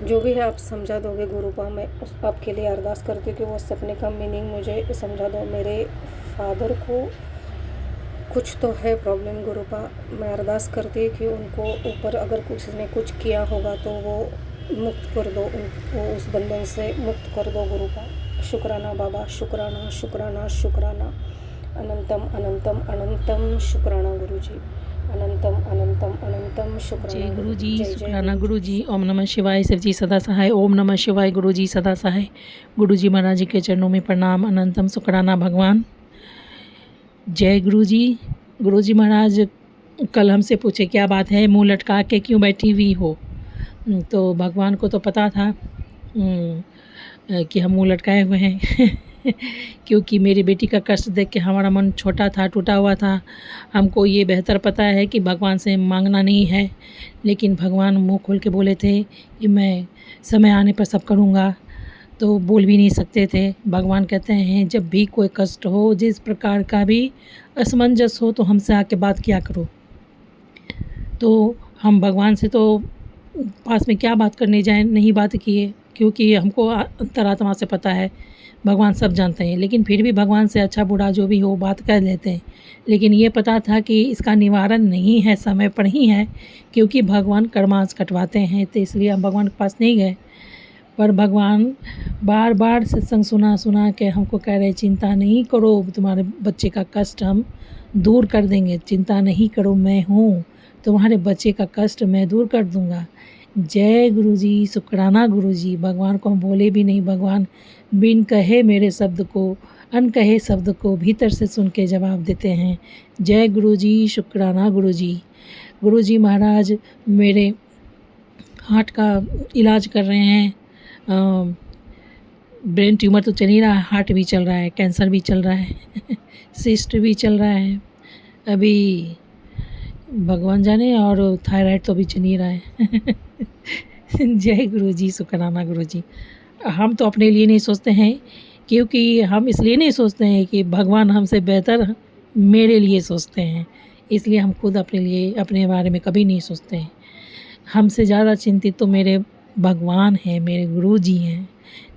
जो भी है आप समझा दोगे गुरुपा। मैं उस आपके लिए अरदास करती हूँ कि वो सपने का मीनिंग मुझे समझा दो। मेरे फादर को कुछ तो है प्रॉब्लम गुरुपा, मैं अरदास करती हूँ कि उनको ऊपर अगर कुछ ने कुछ किया होगा तो वो मुक्त कर दो, उनको उस बंधन से मुक्त कर दो गुरुपा। शुक्राना बाबा, शुक्राना शुक्राना शुक्राना, अनंतम अनंतम अनंतम शुक्राना गुरुजी, अनंतम अनंतम अनंतम शुक्राना। जय गुरुजी, जय जय शुक्राना गुरुजी। ओम नमः शिवाय शिवजी सदा सहाय। ओम नमः शिवाय गुरुजी सदा सहाय। गुरुजी महाराज जी के चरणों में प्रणाम, अनंतम शुक्राना भगवान। जय गुरुजी। गुरुजी महाराज कल हमसे पूछे क्या बात है, मुंह लटका के क्यों बैठी हुई हो। तो भगवान को तो पता था कि हम मुंह लटकाए हुए हैं क्योंकि मेरी बेटी का कष्ट देख के हमारा मन छोटा था, टूटा हुआ था। हमको ये बेहतर पता है कि भगवान से मांगना नहीं है, लेकिन भगवान मुंह खोल के बोले थे कि मैं समय आने पर सब करूँगा, तो बोल भी नहीं सकते थे। भगवान कहते हैं जब भी कोई कष्ट हो, जिस प्रकार का भी असमंजस हो, तो हमसे आके बात किया करो। तो हम भगवान से तो पास में क्या बात करने जाएं, नहीं बात किए, क्योंकि हमको अंतरात्मा से पता है भगवान सब जानते हैं, लेकिन फिर भी भगवान से अच्छा बुरा जो भी हो बात कर लेते हैं। लेकिन ये पता था कि इसका निवारण नहीं है, समय पर ही है, क्योंकि भगवान कर्मांश कटवाते हैं, तो इसलिए हम भगवान के पास नहीं गए। पर भगवान बार बार सत्संग सुना सुना के हमको कह रहे चिंता नहीं करो, तुम्हारे बच्चे का कष्ट हम दूर कर देंगे, चिंता नहीं करो, मैं हूँ, तुम्हारे बच्चे का कष्ट मैं दूर कर दूँगा। जय गुरु जी, शुक्राना गुरु जी। भगवान को हम बोले भी नहीं, भगवान बिन कहे मेरे शब्द को, अनकहे शब्द को भीतर से सुन के जवाब देते हैं। जय गुरु जी, शुक्राना गुरु जी। गुरु जी महाराज मेरे हार्ट का इलाज कर रहे हैं। ब्रेन ट्यूमर तो चल ही रहा है, हार्ट भी चल रहा है, कैंसर भी चल रहा है सिस्ट भी चल रहा है, अभी भगवान जाने, और थायराइड तो भी चल ही रहा है जय गुरु जी, शुक्राना गुरु जी। हम तो अपने लिए नहीं सोचते हैं, क्योंकि हम इसलिए नहीं सोचते हैं कि भगवान हमसे बेहतर मेरे लिए सोचते हैं, इसलिए हम खुद अपने लिए, अपने बारे में कभी नहीं सोचते हैं। हमसे ज़्यादा चिंतित तो मेरे भगवान हैं, मेरे गुरु जी हैं।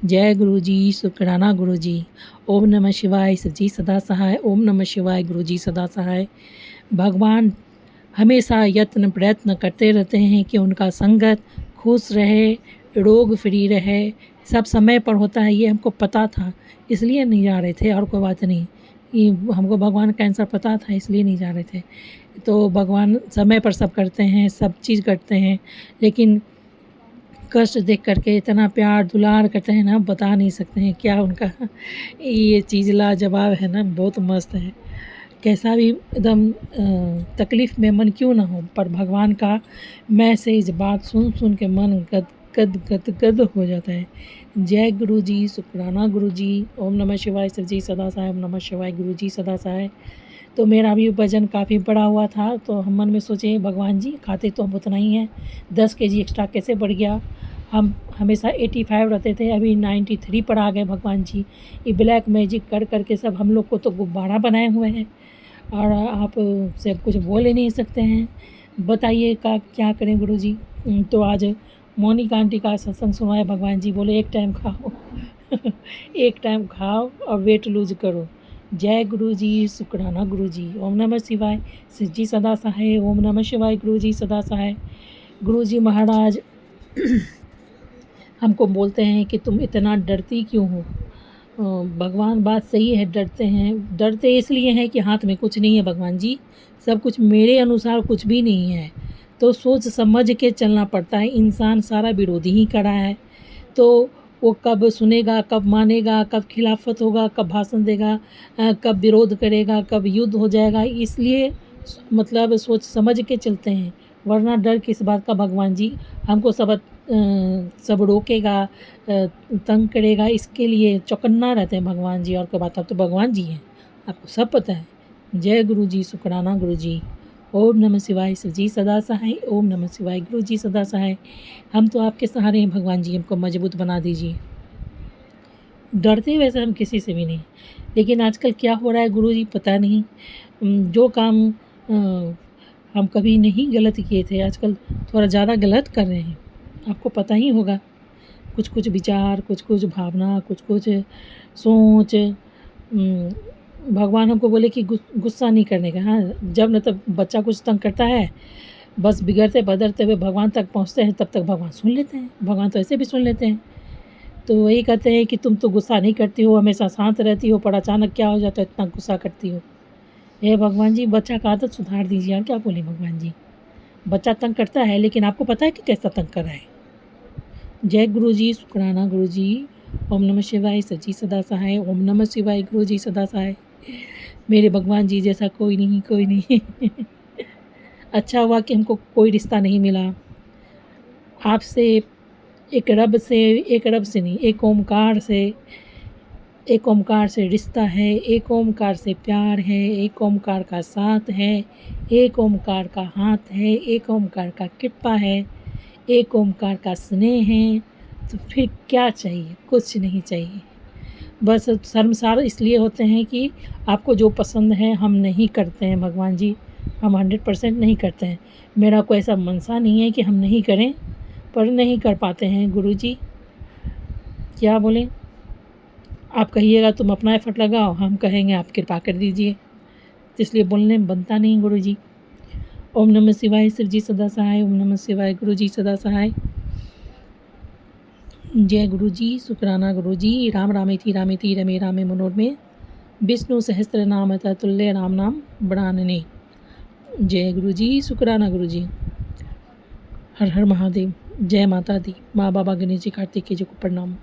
जय गुरु जी, शुक्राना गुरु जी। ओम नमः शिवाय, सच्ची सदा सहाय। ओम नमः शिवाय, गुरु जी सदा सहाय। भगवान हमेशा यत्न प्रयत्न करते रहते हैं कि उनका संगत खुश रहे, रोग फ्री रहे। सब समय पर होता है, ये हमको पता था, इसलिए नहीं जा रहे थे, और कोई बात नहीं। ये हमको भगवान का आंसर पता था, इसलिए नहीं जा रहे थे। तो भगवान समय पर सब करते हैं, सब चीज़ करते हैं, लेकिन कष्ट देख करके इतना प्यार दुलार करते हैं ना, बता नहीं सकते हैं क्या उनका ये चीज़ लाजवाब है ना, बहुत मस्त है। कैसा भी एकदम तकलीफ़ में मन क्यों ना हो, पर भगवान का मैसेज बात सुन सुन के मन गद हो जाता है। जय गुरु जी, शुक्राना गुरु जी। ओम नमः शिवाय, सच्ची सदा सहाय। ओम नमः शिवाय, गुरु जी सदा सहाय। तो मेरा भी वज़न काफ़ी बढ़ा हुआ था, तो हम मन में सोचे भगवान जी खाते तो हम उतना ही हैं, 10 केजी एक्स्ट्रा कैसे बढ़ गया। हम हमेशा 85 रहते थे, अभी 93 पर आ गए भगवान जी। ये ब्लैक मैजिक कर करके सब हम लोग को तो गुब्बारा बनाए हुए हैं, और आप से अब कुछ बोल ही नहीं सकते हैं। बताइए का क्या करें गुरु जी। तो आज मोनिका आंटी का सत्संग सुनाए, भगवान जी बोले एक टाइम खाओ एक टाइम खाओ और वेट लूज करो। जय गुरु जी, शुक्राना गुरु जी। ओम नमः शिवाय, जी सदा सहाय। ओम नमः शिवाय, गुरु जी सदा सहाय। गुरु जी महाराज हमको बोलते हैं कि तुम इतना डरती क्यों हो। भगवान बात सही है, डरते हैं, डरते इसलिए हैं कि हाथ में कुछ नहीं है भगवान जी, सब कुछ मेरे अनुसार कुछ भी नहीं है, तो सोच समझ के चलना पड़ता है। इंसान सारा विरोधी ही करा है, तो वो कब सुनेगा, कब मानेगा, कब खिलाफत होगा, कब भाषण देगा, कब विरोध करेगा, कब युद्ध हो जाएगा। इसलिए मतलब सोच समझ के चलते हैं, वरना डर किस बात का। भगवान जी हमको सब रोकेगा, तंग करेगा, इसके लिए चौकन्ना रहते हैं भगवान जी। और क्या बात, आप तो भगवान जी हैं, आपको सब पता है। जय गुरु जी, शुक्राना गुरु जी। ओम नमः शिवाय, जी सदा सहाय। ओम नमः शिवाय, गुरु जी सदा सहाय। हम तो आपके सहारे हैं भगवान जी, हमको मजबूत बना दीजिए। डरते वैसे हम किसी से भी नहीं, लेकिन आजकल क्या हो रहा है गुरु जी पता नहीं। जो काम हम कभी नहीं गलत किए थे, आजकल थोड़ा ज़्यादा गलत कर रहे हैं। आपको पता ही होगा, कुछ कुछ विचार, कुछ कुछ भावना, कुछ कुछ सोच। भगवान हमको बोले कि गुस्सा नहीं करने का। हाँ, जब न तब बच्चा कुछ तंग करता है, बस बिगड़ते बदलते हुए भगवान तक पहुँचते हैं, तब तक भगवान सुन लेते हैं। भगवान तो ऐसे भी सुन लेते हैं। तो वही कहते हैं कि तुम तो गुस्सा नहीं करती हो, हमेशा शांत रहती हो, पर अचानक क्या हो जाता है, इतना गुस्सा करती हो। हे भगवान जी, बच्चा का आदत सुधार दीजिए। और क्या बोले भगवान जी, बच्चा तंग करता है, लेकिन आपको पता है कि कैसा तंग कर रहा है। जय गुरु जी, शुक्राना गुरु जी। ओम नमः शिवाय, सच्ची सदा सहाय। ओम नमः शिवाय, गुरु जी सदा सहाय। मेरे भगवान जी जैसा कोई नहीं, कोई नहीं अच्छा हुआ कि हमको कोई रिश्ता नहीं मिला आपसे, एक रब से नहीं, एक ओमकार से रिश्ता है, एक ओमकार से प्यार है, एक ओमकार का साथ है, एक ओमकार का हाथ है, एक ओमकार का कृपा है, एक ओमकार का स्नेह है। तो फिर क्या चाहिए, कुछ नहीं चाहिए। बस शर्मसार इसलिए होते हैं कि आपको जो पसंद है हम नहीं करते हैं भगवान जी, हम 100% नहीं करते हैं। मेरा कोई ऐसा मनसा नहीं है कि हम नहीं करें, पर नहीं कर पाते हैं गुरु जी। क्या बोलें, आप कहिएगा तुम अपना एफर्ट लगाओ, हम कहेंगे आप कृपा कर दीजिए, इसलिए बोलने में बनता नहीं गुरु जी। ओम नमः शिवाय, शिव जी सदा सहाय। ओम नमः शिवाय, गुरु जी सदा सहाय। जय गुरु जी, शुक्राना गुरु जी। राम रामेति रामेति रमे रामे मनोरमे, विष्णु सहस्त्र नाम ततुल्य राम नाम बनानने। जय गुरु जी, शुक्राना गुरु जी। हर हर महादेव। जय माता दी। माँ बाबा गणेश जी कार्तिकेय जी को प्रणाम।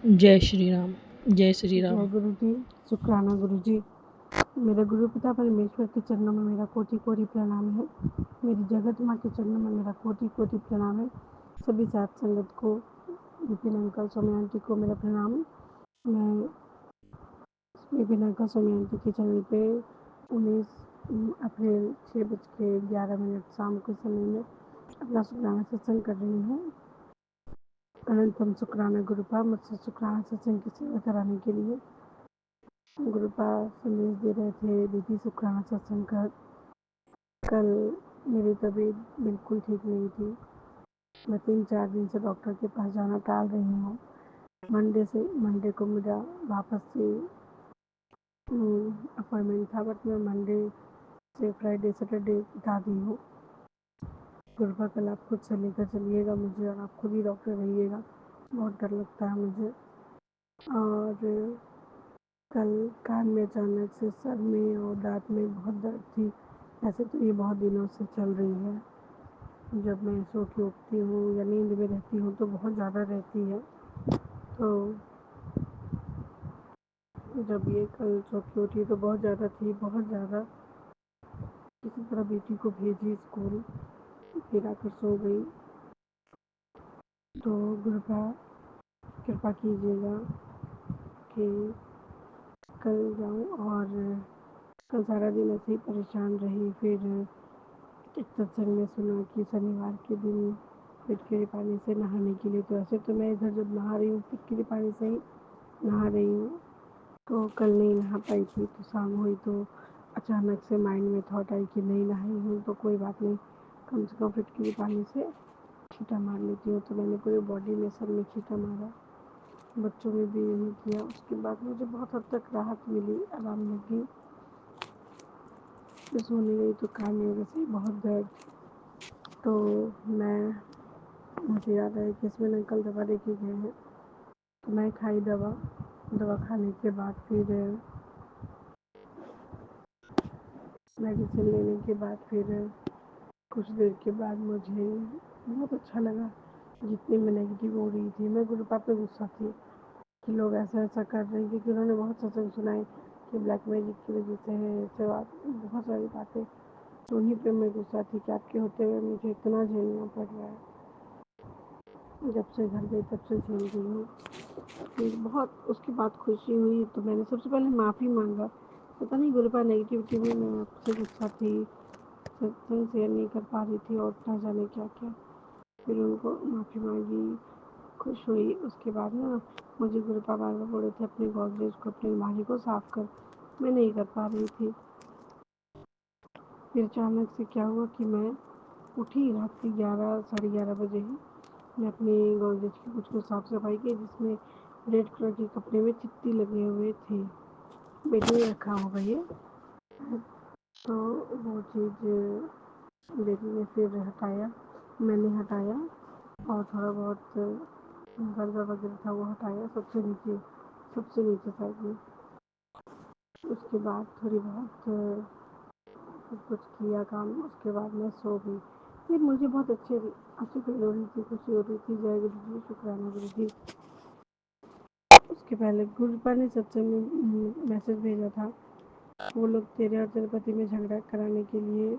जय श्री राम, जय श्री राम। जय गुरु जी, शुक्राना गुरु जी। मेरे गुरु पिता परमेश्वर के चरणों में मेरा कोटि कोटि प्रणाम है। मेरी जगत माँ के चरणों में मेरा कोटि कोटि प्रणाम है। सभी साथ संगत को, विपिन अंकल, सोम्या आंटी को मेरा प्रणाम। मैं विपिन अंकल, सोम्या आंटी के चैनल पे 19 अप्रैल 6:11 शाम के समय में अपना शुक्राना सत्संग कर रही हूँ। अनंतम शुक्राना गुरुपा, मुझसे शुक्राना सत्संग की सेवा कराने के लिए। गुरुपा संदेश दे रहे थे, दीदी शुक्राना सत्संग कर। कल मेरी तबीयत बिल्कुल ठीक नहीं थी। मैं 3-4 दिन से डॉक्टर के पास जाना टाल रही हूँ। मंडे को मेरा वापस से अपॉइंटमेंट था, बट मैं मंडे से फ्राइडे सैटरडे बता दी हूँ। गुरुपा कल आप खुद से लेकर चलिएगा मुझे, और आप खुद ही डॉक्टर रहिएगा। बहुत डर लगता है मुझे। और कल कान में अचानक से, सर में और दांत में बहुत दर्द थी। ऐसे तो ये बहुत दिनों से चल रही है। जब मैं सो के उठती हूँ या नींद में रहती हूँ तो बहुत ज़्यादा रहती है। तो जब ये कल सो के उठी तो बहुत ज़्यादा थी, बहुत ज़्यादा। किसी तरह बेटी को भेजी स्कूल, फिर आकर सो गई। तो कृपा कीजिएगा कि कल जाऊँ। और कल सारा दिन ऐसे ही परेशान रही। फिर एक सत्संग में सुना कि शनिवार के दिन फिटकरी पानी से नहाने के लिए, तो ऐसे तो मैं इधर जब नहा रही हूँ फिटकरी पानी से ही नहा रही हूँ। तो कल नहीं नहा पाई थी, तो शाम हुई तो अचानक से माइंड में थॉट आई कि नहीं नहाई हूँ तो कोई बात नहीं, कम से कम फिटकरी पानी से छींटा मार लेती हूँ। तो मैंने पूरी बॉडी में, सब में छींटा मारा। बच्चों में भी यही किया। उसके बाद मुझे बहुत हद तक राहत मिली, आराम लगी। फिर सोने गई तो कान में वैसे ही बहुत दर्द। तो मुझे याद आया कि इसमें अंकल दवा दे के गए हैं, तो मैं खाई दवा खाने के बाद फिर मेडिसिन लेने के बाद फिर कुछ देर के बाद मुझे बहुत अच्छा लगा। जितनी मैं नेगेटिव हो रही थी, मैं गुरुपा पे गुस्सा थी कि लोग ऐसा ऐसा कर रहे हैं, क्योंकि उन्होंने बहुत सत्संग सुनाए कि ब्लैक मैजिक की वजह से है, ऐसे बहुत सारी बातें। तो उन्हीं पे मैं गुस्सा थी कि आपके होते हुए मुझे इतना झेलना पड़ रहा है। जब से घर गई तब से झेल रही हूँ। फिर बहुत उसके बाद खुशी हुई, तो मैंने सबसे पहले माफ़ी मांगा। पता नहीं गुरुपा नेगेटिविटी में मैं आपसे गुस्सा थी, सत्संग शेयर नहीं कर पा रही थी और ना जाने क्या क्या। फिर उनको माफ़ी मांगी, खुश हुई। उसके बाद ना मुझे गुरुपा बार बार बोले थे अपने गॉगल्स को, अपनी अलमारी को साफ कर। मैं नहीं कर पा रही थी। फिर अचानक से क्या हुआ कि मैं उठी रात के 11-11:30 बजे ही। मैं अपनी गॉगल्स की कुछ साफ सफाई की, जिसमें रेड कलर के कपड़े में चित्ती लगे हुए थे। बेटी ने रखा होगा ये। तो वो चीज़ बेटी ने फिर हटाया, मैंने हटाया, और थोड़ा बहुत गर्दा वगैरह था वो हटाया, सबसे नीचे साइड में। उसके बाद थोड़ी बहुत कुछ किया काम। उसके बाद मैं सो गई। फिर मुझे बहुत अच्छी फील हो रही थी, खुशी हो रही थी। जय गुरु जी, शुक्राना गुरु जी। उसके पहले गुरुपा ने सत्संग में मैसेज भेजा था, वो लोग तेरे और तेरे पति में झगड़ा कराने के लिए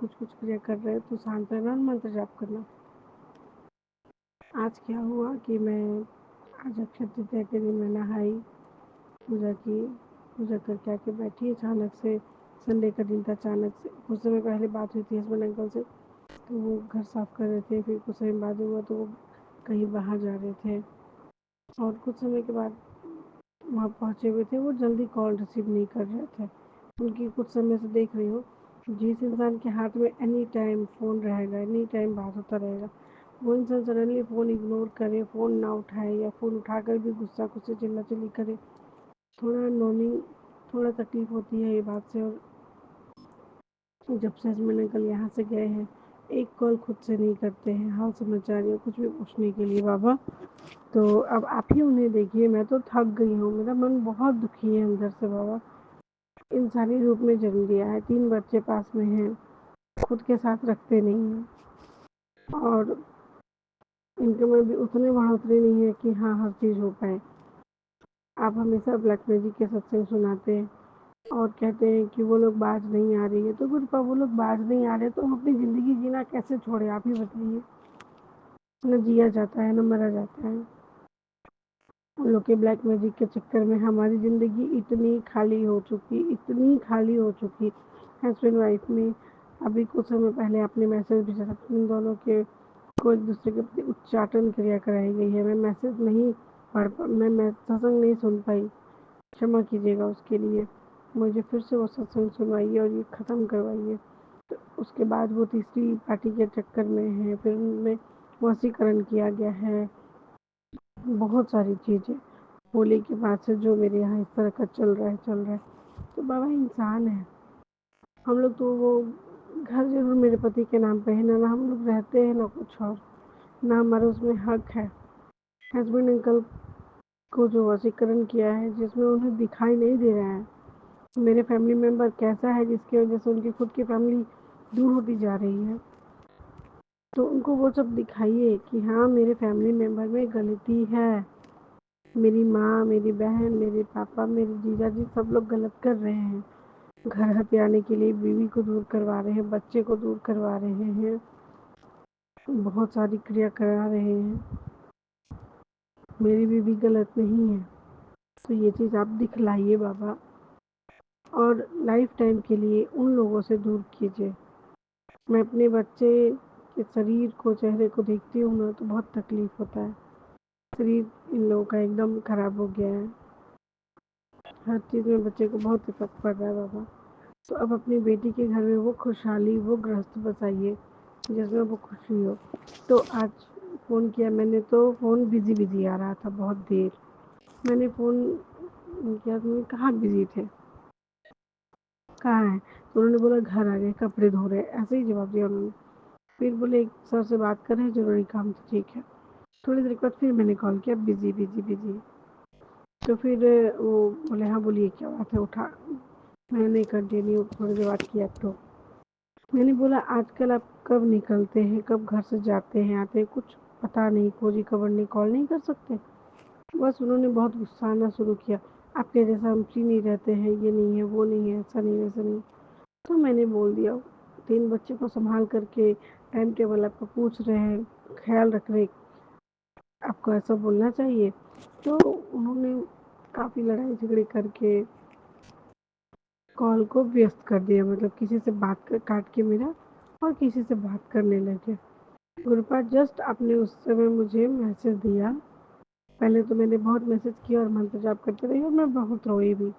कुछ क्रिया कर रहे, तो शांत रहना, मंत्र जाप करना। आज क्या हुआ कि मैं आज अक्षय तृतीया के दिन मैं नहाई, पूजा की, पूजा करके आके बैठी। अचानक से संडे का दिन था, अचानक से कुछ समय पहले बात हुई थी हस्बैंड अंकल से, तो वो घर साफ कर रहे थे। फिर कुछ समय बाद हुआ तो वो कहीं बाहर जा रहे थे, और कुछ समय के बाद वहाँ पहुँचे हुए थे। वो जल्दी कॉल रिसीव नहीं कर रहे थे। उनकी कुछ समय से देख रही हूँ, जिस इंसान के हाथ में एनी टाइम फ़ोन रहेगा, एनी टाइम बात होता रहेगा, वो इंसान सडनली फ़ोन इग्नोर करे, फ़ोन ना उठाए, या फ़ोन उठाकर भी गुस्सा से चिल्ला चिल्ली करे, थोड़ा नॉर्मिंग, थोड़ा तकलीफ होती है ये बात से। और जब से हस्बैंड अंकल यहाँ से गए हैं एक कॉल खुद से नहीं करते हैं हाल समाचार या कुछ भी पूछने के लिए बाबा। तो अब आप ही उन्हें देखिए, मैं तो थक गई हूँ, मेरा मन बहुत दुखी है अंदर से बाबा। इंसानी रूप में जन्म दिया है, 3 बच्चे पास में हैं, खुद के साथ रखते नहीं हैं और इनके में भी उतनी बढ़ोतरी नहीं है कि हाँ हर चीज़ हो पाए। आप हमेशा ब्लैक मैजिक के सत्संग सुनाते हैं और कहते हैं कि वो लोग बाज नहीं आ रही है, तो गुरुपा वो लोग बाज नहीं आ रहे तो हम अपनी ज़िंदगी जीना कैसे छोड़े, आप ही बताइए। न जिया जाता है न मरा जाता है। उन लोग के ब्लैक मैजिक के चक्कर में हमारी ज़िंदगी इतनी खाली हो चुकी, इतनी खाली हो चुकी हस्बैंड वाइफ में। अभी कुछ समय पहले आपने मैसेज भेजा था कि इन दोनों के को एक दूसरे के प्रति उच्चाटन क्रिया कराई गई है। मैं मैसेज नहीं मैं सत्संग नहीं सुन पाई, क्षमा कीजिएगा उसके लिए। मुझे फिर से वो सत्संग सुनवाइए और ये ख़त्म करवाइए। तो उसके बाद वो तीसरी पार्टी के चक्कर में है, फिर उनमें वशीकरण किया गया है, बहुत सारी चीज़ें। होली के बाद से जो मेरे यहाँ इस तरह का चल रहा है। तो बाबा इंसान है, हम लोग तो वो घर ज़रूर मेरे पति के नाम पे है ना हम लोग रहते हैं ना कुछ और, ना हमारा उसमें हक है। हस्बैंड अंकल को जो वशीकरण किया है जिसमें उन्हें दिखाई नहीं दे रहा है मेरे फैमिली मेंबर कैसा है, जिसकी वजह से उनकी खुद की फैमिली दूर होती जा रही है। तो उनको वो सब दिखाइए कि हाँ मेरे फैमिली मेंबर में गलती है, मेरी माँ, मेरी बहन, मेरे पापा, मेरे जीजा जी सब लोग गलत कर रहे हैं। घर हथियाने के लिए बीवी को दूर करवा रहे हैं, बच्चे को दूर करवा रहे हैं, बहुत सारी क्रिया करा रहे हैं। मेरी बीवी गलत नहीं है, तो ये चीज़ आप दिखलाइए बाबा और लाइफ टाइम के लिए उन लोगों से दूर कीजिए। मैं अपने बच्चे के शरीर को, चेहरे को देखती हूँ ना तो बहुत तकलीफ होता है। शरीर इन लोगों का एकदम खराब हो गया है, हर चीज़ में बच्चे को बहुत इफेक्ट पड़ रहा है बाबा। तो अब अपनी बेटी के घर में वो खुशहाली, वो गृहस्थ बसाइए जिसमें वो खुशी हो। तो आज फ़ोन किया मैंने तो फ़ोन बिजी आ रहा था बहुत देर। मैंने फ़ोन किया तो कहाँ बिजी थे, कहाँ है, तो उन्होंने बोला घर आ गए, कपड़े धो रहे, ऐसे ही जवाब दिया उन्होंने। फिर बोले सर से बात कर रहे हैं, ज़रूरी काम था, ठीक है। थोड़ी देर के बाद फिर मैंने कॉल किया, बिजी। तो फिर वो बोले हाँ बोलिए क्या बात है, उठा। मैंने कंटिन्यू थोड़ी देर बात किया तो मैंने बोला आजकल आप कब निकलते हैं, कब घर से जाते हैं आते हैं, कुछ पता नहीं, खोजी खबर नहीं, कॉल नहीं कर सकते। बस उन्होंने बहुत गुस्सा आना शुरू किया, आपके जैसा हम फ्री नहीं रहते हैं, ये नहीं है वो नहीं है, ऐसा नहीं वैसा नहीं। तो मैंने बोल दिया 3 बच्चे को संभाल करके टाइम टेबल आपका पूछ रहे हैं, ख्याल रख रहे, आपको ऐसा बोलना चाहिए। तो उन्होंने काफ़ी लड़ाई झगड़े करके कॉल को व्यस्त कर दिया, मतलब किसी से बात कर काट के मेरा और किसी से बात करने लगे। गुरुपा जस्ट आपने उस समय मुझे मैसेज दिया, पहले तो मैंने बहुत मैसेज किया और मंत्र जाप करते रही और मैं बहुत रोई भी।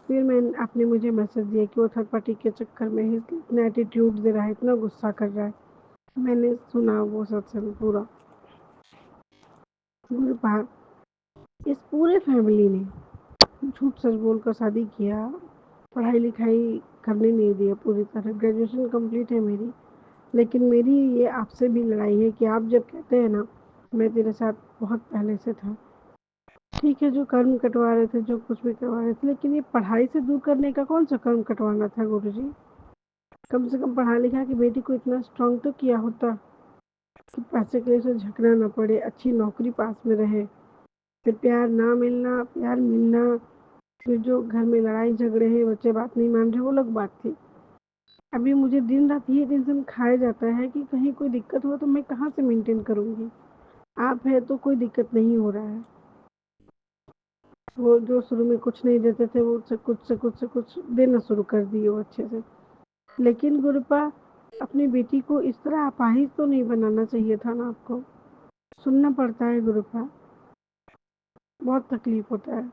फिर आपने मुझे मैसेज दिया कि वो थर्ड पार्टी के चक्कर में ही इतना एटीट्यूड दे रहा है, इतना गुस्सा कर रहा है। मैंने सुना वो सत्संग पूरा। गुरुपा इस पूरे फैमिली ने झूठ सच बोल कर शादी किया, पढ़ाई लिखाई करने नहीं दिया पूरी तरह। ग्रेजुएशन कंप्लीट है मेरी, लेकिन मेरी ये आपसे भी लड़ाई है कि आप जब कहते हैं ना मैं तेरे साथ बहुत पहले से था, ठीक है जो कर्म कटवा रहे थे, जो कुछ भी करवा रहे थे, लेकिन ये पढ़ाई से दूर करने का कौन सा कर्म कटवाना था गुरुजी। कम से कम पढ़ा लिखा के बेटी को इतना स्ट्रांग तो किया होता कि पैसे के लिए उसे झगड़ना ना पड़े, अच्छी नौकरी पास में रहे। फिर प्यार ना मिलना, प्यार मिलना, फिर जो घर में लड़ाई झगड़े हैं, बच्चे बात नहीं मान रहे, वो अलग बात थी। अभी मुझे दिन रात ये टेंशन खाया जाता है कि कहीं कोई दिक्कत हुआ तो मैं कहाँ से मेंटेन करूँगी। आप है तो कोई दिक्कत नहीं हो रहा है। वो जो शुरू में कुछ नहीं देते थे वो से कुछ देना शुरू कर दिए वो अच्छे से। लेकिन गुरुपा अपनी बेटी को इस तरह अपाहिज तो नहीं बनाना चाहिए था ना आपको। सुनना पड़ता है गुरुपा, बहुत तकलीफ होता है।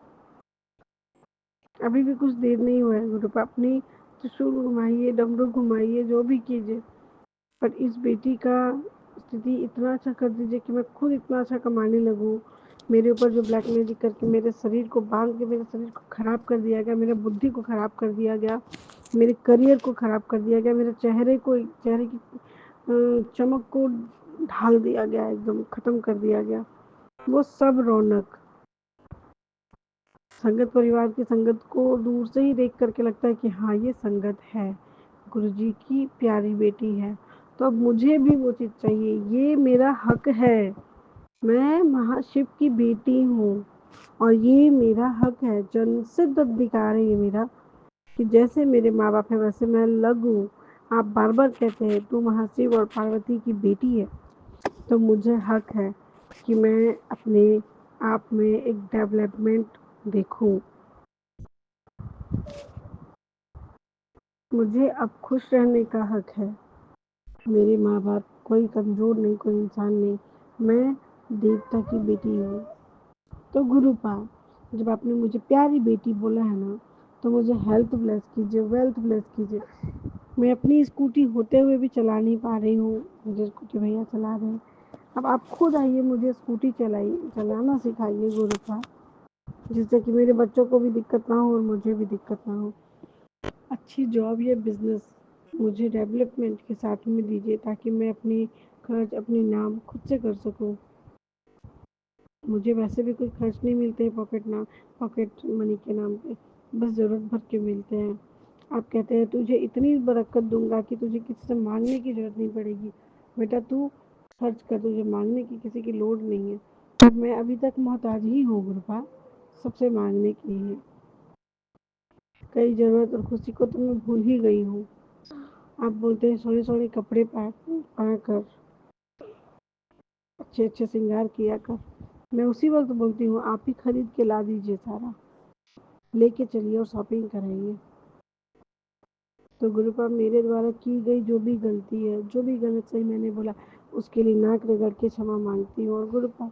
अभी भी कुछ देर नहीं हुआ है गुरुपा, अपनी त्रिशूल घुमाइए, डमरू घुमाइए, जो भी कीजिए, पर इस बेटी का स्थिति इतना अच्छा कर दीजिए कि मैं खुद इतना अच्छा कमाने लगूँ। मेरे ऊपर जो ब्लैक मैजिक करके मेरे शरीर को बांध के मेरे शरीर को खराब कर दिया गया, मेरे बुद्धि को खराब कर दिया गया, मेरे करियर को खराब कर दिया गया, मेरे चेहरे की चमक को ढाल दिया गया, एकदम ख़त्म कर दिया गया। वो सब रौनक, संगत परिवार की संगत को दूर से ही देख करके लगता है कि हाँ ये संगत है, गुरुजी की प्यारी बेटी है। तो अब मुझे भी वो चीज़ चाहिए, ये मेरा हक है। मैं महाशिव की बेटी हूँ और ये मेरा हक है, जन्मसिद्ध अधिकार है ये मेरा, कि जैसे मेरे माँ बाप है वैसे मैं लगूँ। आप बार बार कहते हैं तू महाशिव और पार्वती की बेटी है, तो मुझे हक है कि मैं अपने आप में एक डेवलपमेंट देखूं। मुझे अब खुश रहने का हक है। मेरे माँ बाप कोई कमज़ोर नहीं, कोई इंसान नहीं, मैं देवता की बेटी हूँ। तो गुरुपा, जब आपने मुझे प्यारी बेटी बोला है ना, तो मुझे हेल्थ ब्लेस कीजिए, वेल्थ ब्लेस कीजिए। मैं अपनी स्कूटी होते हुए भी चला नहीं पा रही हूँ, मुझे स्कूटी भैया चला रहे हैं। अब आप खुद आइए, मुझे स्कूटी चलाना सिखाइए गुरुपा, जिससे कि मेरे बच्चों को भी दिक्कत ना हो और मुझे भी दिक्कत ना हो। अच्छी जॉब या बिजनेस मुझे डेवलपमेंट के साथ में दीजिए, ताकि मैं अपनी खर्च, अपने नाम खुद से कर सकूं। मुझे वैसे भी कोई खर्च नहीं मिलते हैं पॉकेट मनी के नाम पे, बस ज़रूरत भर के मिलते हैं। आप कहते हैं तुझे इतनी बरकत दूंगा कि तुझे किसी से मांगने की ज़रूरत नहीं पड़ेगी। बेटा तू खर्च कर, तुझे मांगने की किसी की लोड नहीं है। पर मैं अभी तक मोहताज ही हूँ गुरुपा, सबसे मांगने की है। कई ज़रूरत और खुशी को तो मैं भूल ही गई हूँ। आप बोलते हैं सोने सोने कपड़े पहन कर, अच्छे अच्छे श्रृंगार किया कर। मैं उसी वक्त बोलती हूँ आप ही खरीद के ला दीजिए, सारा लेके चलिए और शॉपिंग कराइए। तो गुरुपा, मेरे द्वारा की गई जो भी गलती है, जो भी गलत सही मैंने बोला, उसके लिए नाक रगड़ के क्षमा मांगती हूँ। और गुरुपा,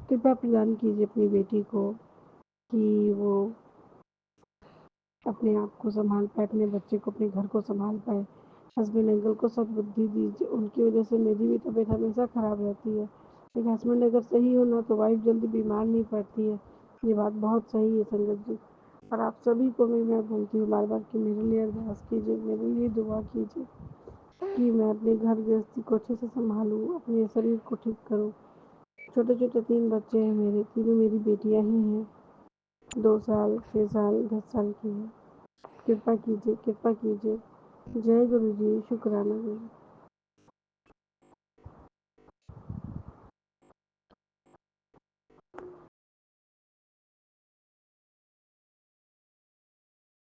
कृपा प्रदान कीजिए अपनी बेटी को कि वो अपने आप को संभाल पाए, अपने बच्चे को, अपने घर को संभाल पाए। हस्बैंड अंकल को सद्बुद्धि दीजिए, उनकी वजह से मेरी भी तबीयत हमेशा ख़राब रहती है। एक हस्बैंड अगर सही हो ना, तो वाइफ जल्दी बीमार नहीं पड़ती है। ये बात बहुत सही है संगत जी। और आप सभी को भी मैं बोलती हूँ बार बार कि मेरे लिए अरदास कीजिए, मेरे लिए दुआ कीजिए कि मैं अपने घर गृहस्थी को अच्छे से संभालूँ, अपने शरीर को ठीक करूँ। छोटे छोटे 3 बच्चे हैं मेरे, तीनों मेरी बेटियाँ ही हैं, 2 साल, 6 साल, 10 साल की हैं। कृपा कीजिए, कृपा कीजिए। जय गुरु जी, शुक्राना गुरु।